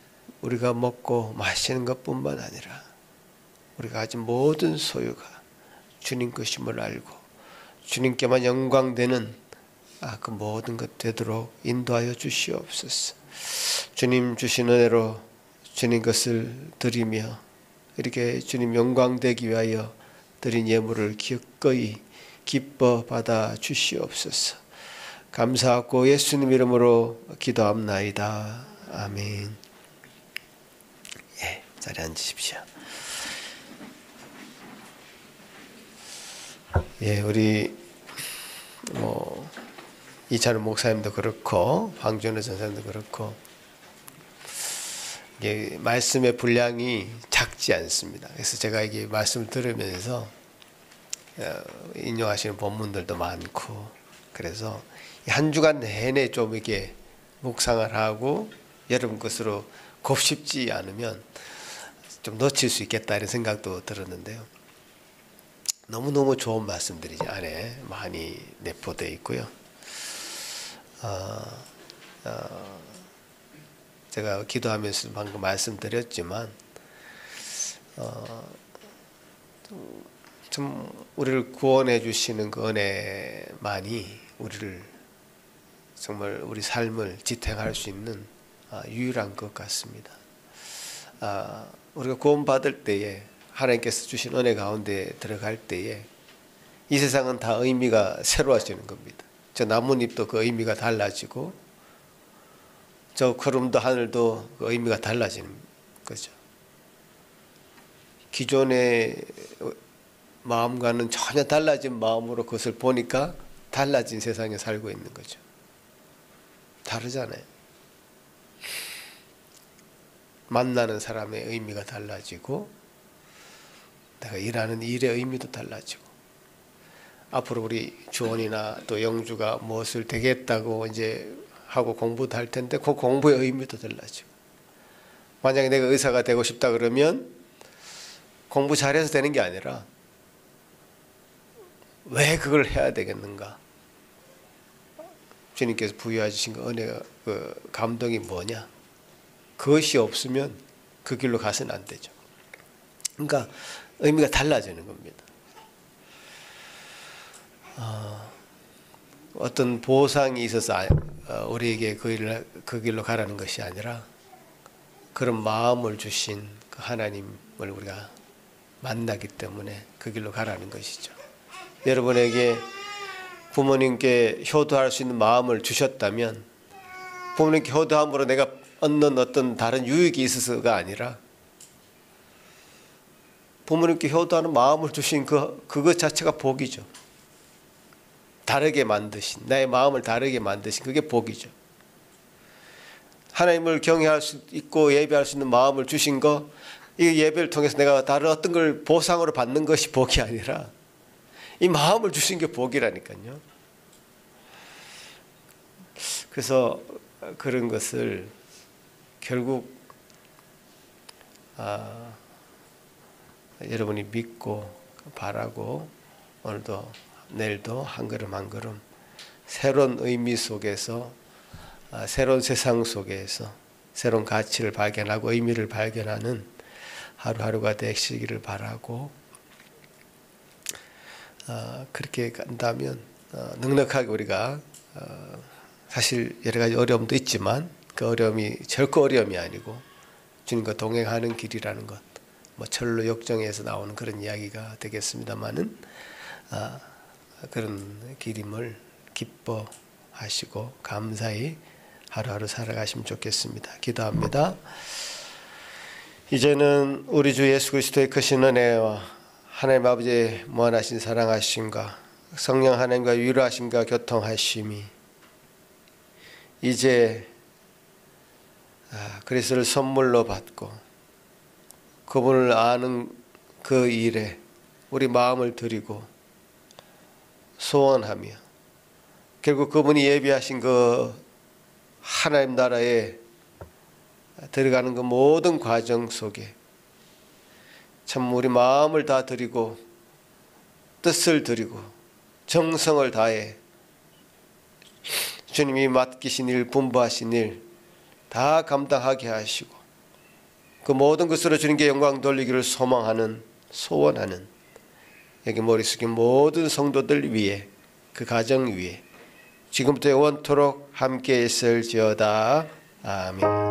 우리가 먹고 마시는 것뿐만 아니라 우리가 가진 모든 소유가 주님 것임을 알고 주님께만 영광되는 그 모든 것 되도록 인도하여 주시옵소서. 주님 주신 은혜로 주님 것을 드리며 이렇게 주님 영광되기 위하여 드린 예물을 기꺼이 기뻐 받아 주시옵소서. 감사하고 예수님 이름으로 기도합나이다. 아멘. 예, 자리에 앉으십시오. 예, 우리 이찬우 목사님도 그렇고 황준호 전사님도 그렇고 이게 말씀의 분량이 작지 않습니다. 그래서 제가 이게 말씀을 들으면서 인용하시는 본문들도 많고 그래서 한 주간 내내 좀 이렇게 묵상을 하고 여러분 것으로 곱씹지 않으면 좀 놓칠 수 있겠다 이런 생각도 들었는데요. 너무너무 좋은 말씀들이 안에 많이 내포되어 있고요. 제가 기도하면서 방금 말씀드렸지만 좀 우리를 구원해 주시는 그 은혜만이 우리를 정말 우리 삶을 지탱할 수 있는 유일한 것 같습니다. 우리가 구원받을 때에 하나님께서 주신 은혜 가운데 들어갈 때에 이 세상은 다 의미가 새로워지는 겁니다. 저 나뭇잎도 그 의미가 달라지고 저 구름도 하늘도 그 의미가 달라지는 거죠. 기존의 마음과는 전혀 달라진 마음으로 그것을 보니까 달라진 세상에 살고 있는 거죠. 다르잖아요. 만나는 사람의 의미가 달라지고 내가 일하는 일의 의미도 달라지고 앞으로 우리 주원이나 또 영주가 무엇을 되겠다고 이제 하고 공부도 할 텐데 그 공부의 의미도 달라지고 만약에 내가 의사가 되고 싶다 그러면 공부 잘해서 되는 게 아니라 왜 그걸 해야 되겠는가? 주님께서 부여해 주신 그 은혜가 그 감동이 뭐냐? 그것이 없으면 그 길로 가서는 안 되죠. 그러니까 의미가 달라지는 겁니다. 어떤 보상이 있어서 우리에게 그 길로 가라는 것이 아니라 그런 마음을 주신 그 하나님을 우리가 만나기 때문에 그 길로 가라는 것이죠. 여러분에게 부모님께 효도할 수 있는 마음을 주셨다면 부모님께 효도함으로 내가 얻는 어떤 다른 유익이 있어서가 아니라 부모님께 효도하는 마음을 주신 그것 자체가 복이죠. 다르게 만드신, 나의 마음을 다르게 만드신 그게 복이죠. 하나님을 경외할 수 있고 예배할 수 있는 마음을 주신 거, 이 예배를 통해서 내가 다른 어떤 걸 보상으로 받는 것이 복이 아니라 이 마음을 주신 게 복이라니까요. 그래서 그런 것을 결국 여러분이 믿고 바라고 오늘도 내일도 한 걸음 한 걸음 새로운 의미 속에서 새로운 세상 속에서 새로운 가치를 발견하고 의미를 발견하는 하루하루가 되시기를 바라고 그렇게 간다면 넉넉하게 우리가 사실 여러 가지 어려움도 있지만 그 어려움이 결코 어려움이 아니고 주님과 동행하는 길이라는 것, 뭐 철로 역정에서 나오는 그런 이야기가 되겠습니다만은 그런 길임을 기뻐하시고 감사히 하루하루 살아가시면 좋겠습니다. 기도합니다. 이제는 우리 주 예수 그리스도의 크신 은혜와 하나님 아버지의 무한하신 사랑하심과 성령 하나님과 위로하심과 교통하심이 이제 그리스도를 선물로 받고 그분을 아는 그 일에 우리 마음을 드리고 소원하며 결국 그분이 예비하신 그 하나님 나라에 들어가는 그 모든 과정 속에 참 우리 마음을 다 드리고 뜻을 드리고 정성을 다해 주님이 맡기신 일, 분부하신 일 다 감당하게 하시고 그 모든 것으로 주님께 영광 돌리기를 소망하는 소원하는 여기 머리 숙인 모든 성도들 위해 그 가정 위에 지금부터 영원토록 함께 있을지어다. 아멘.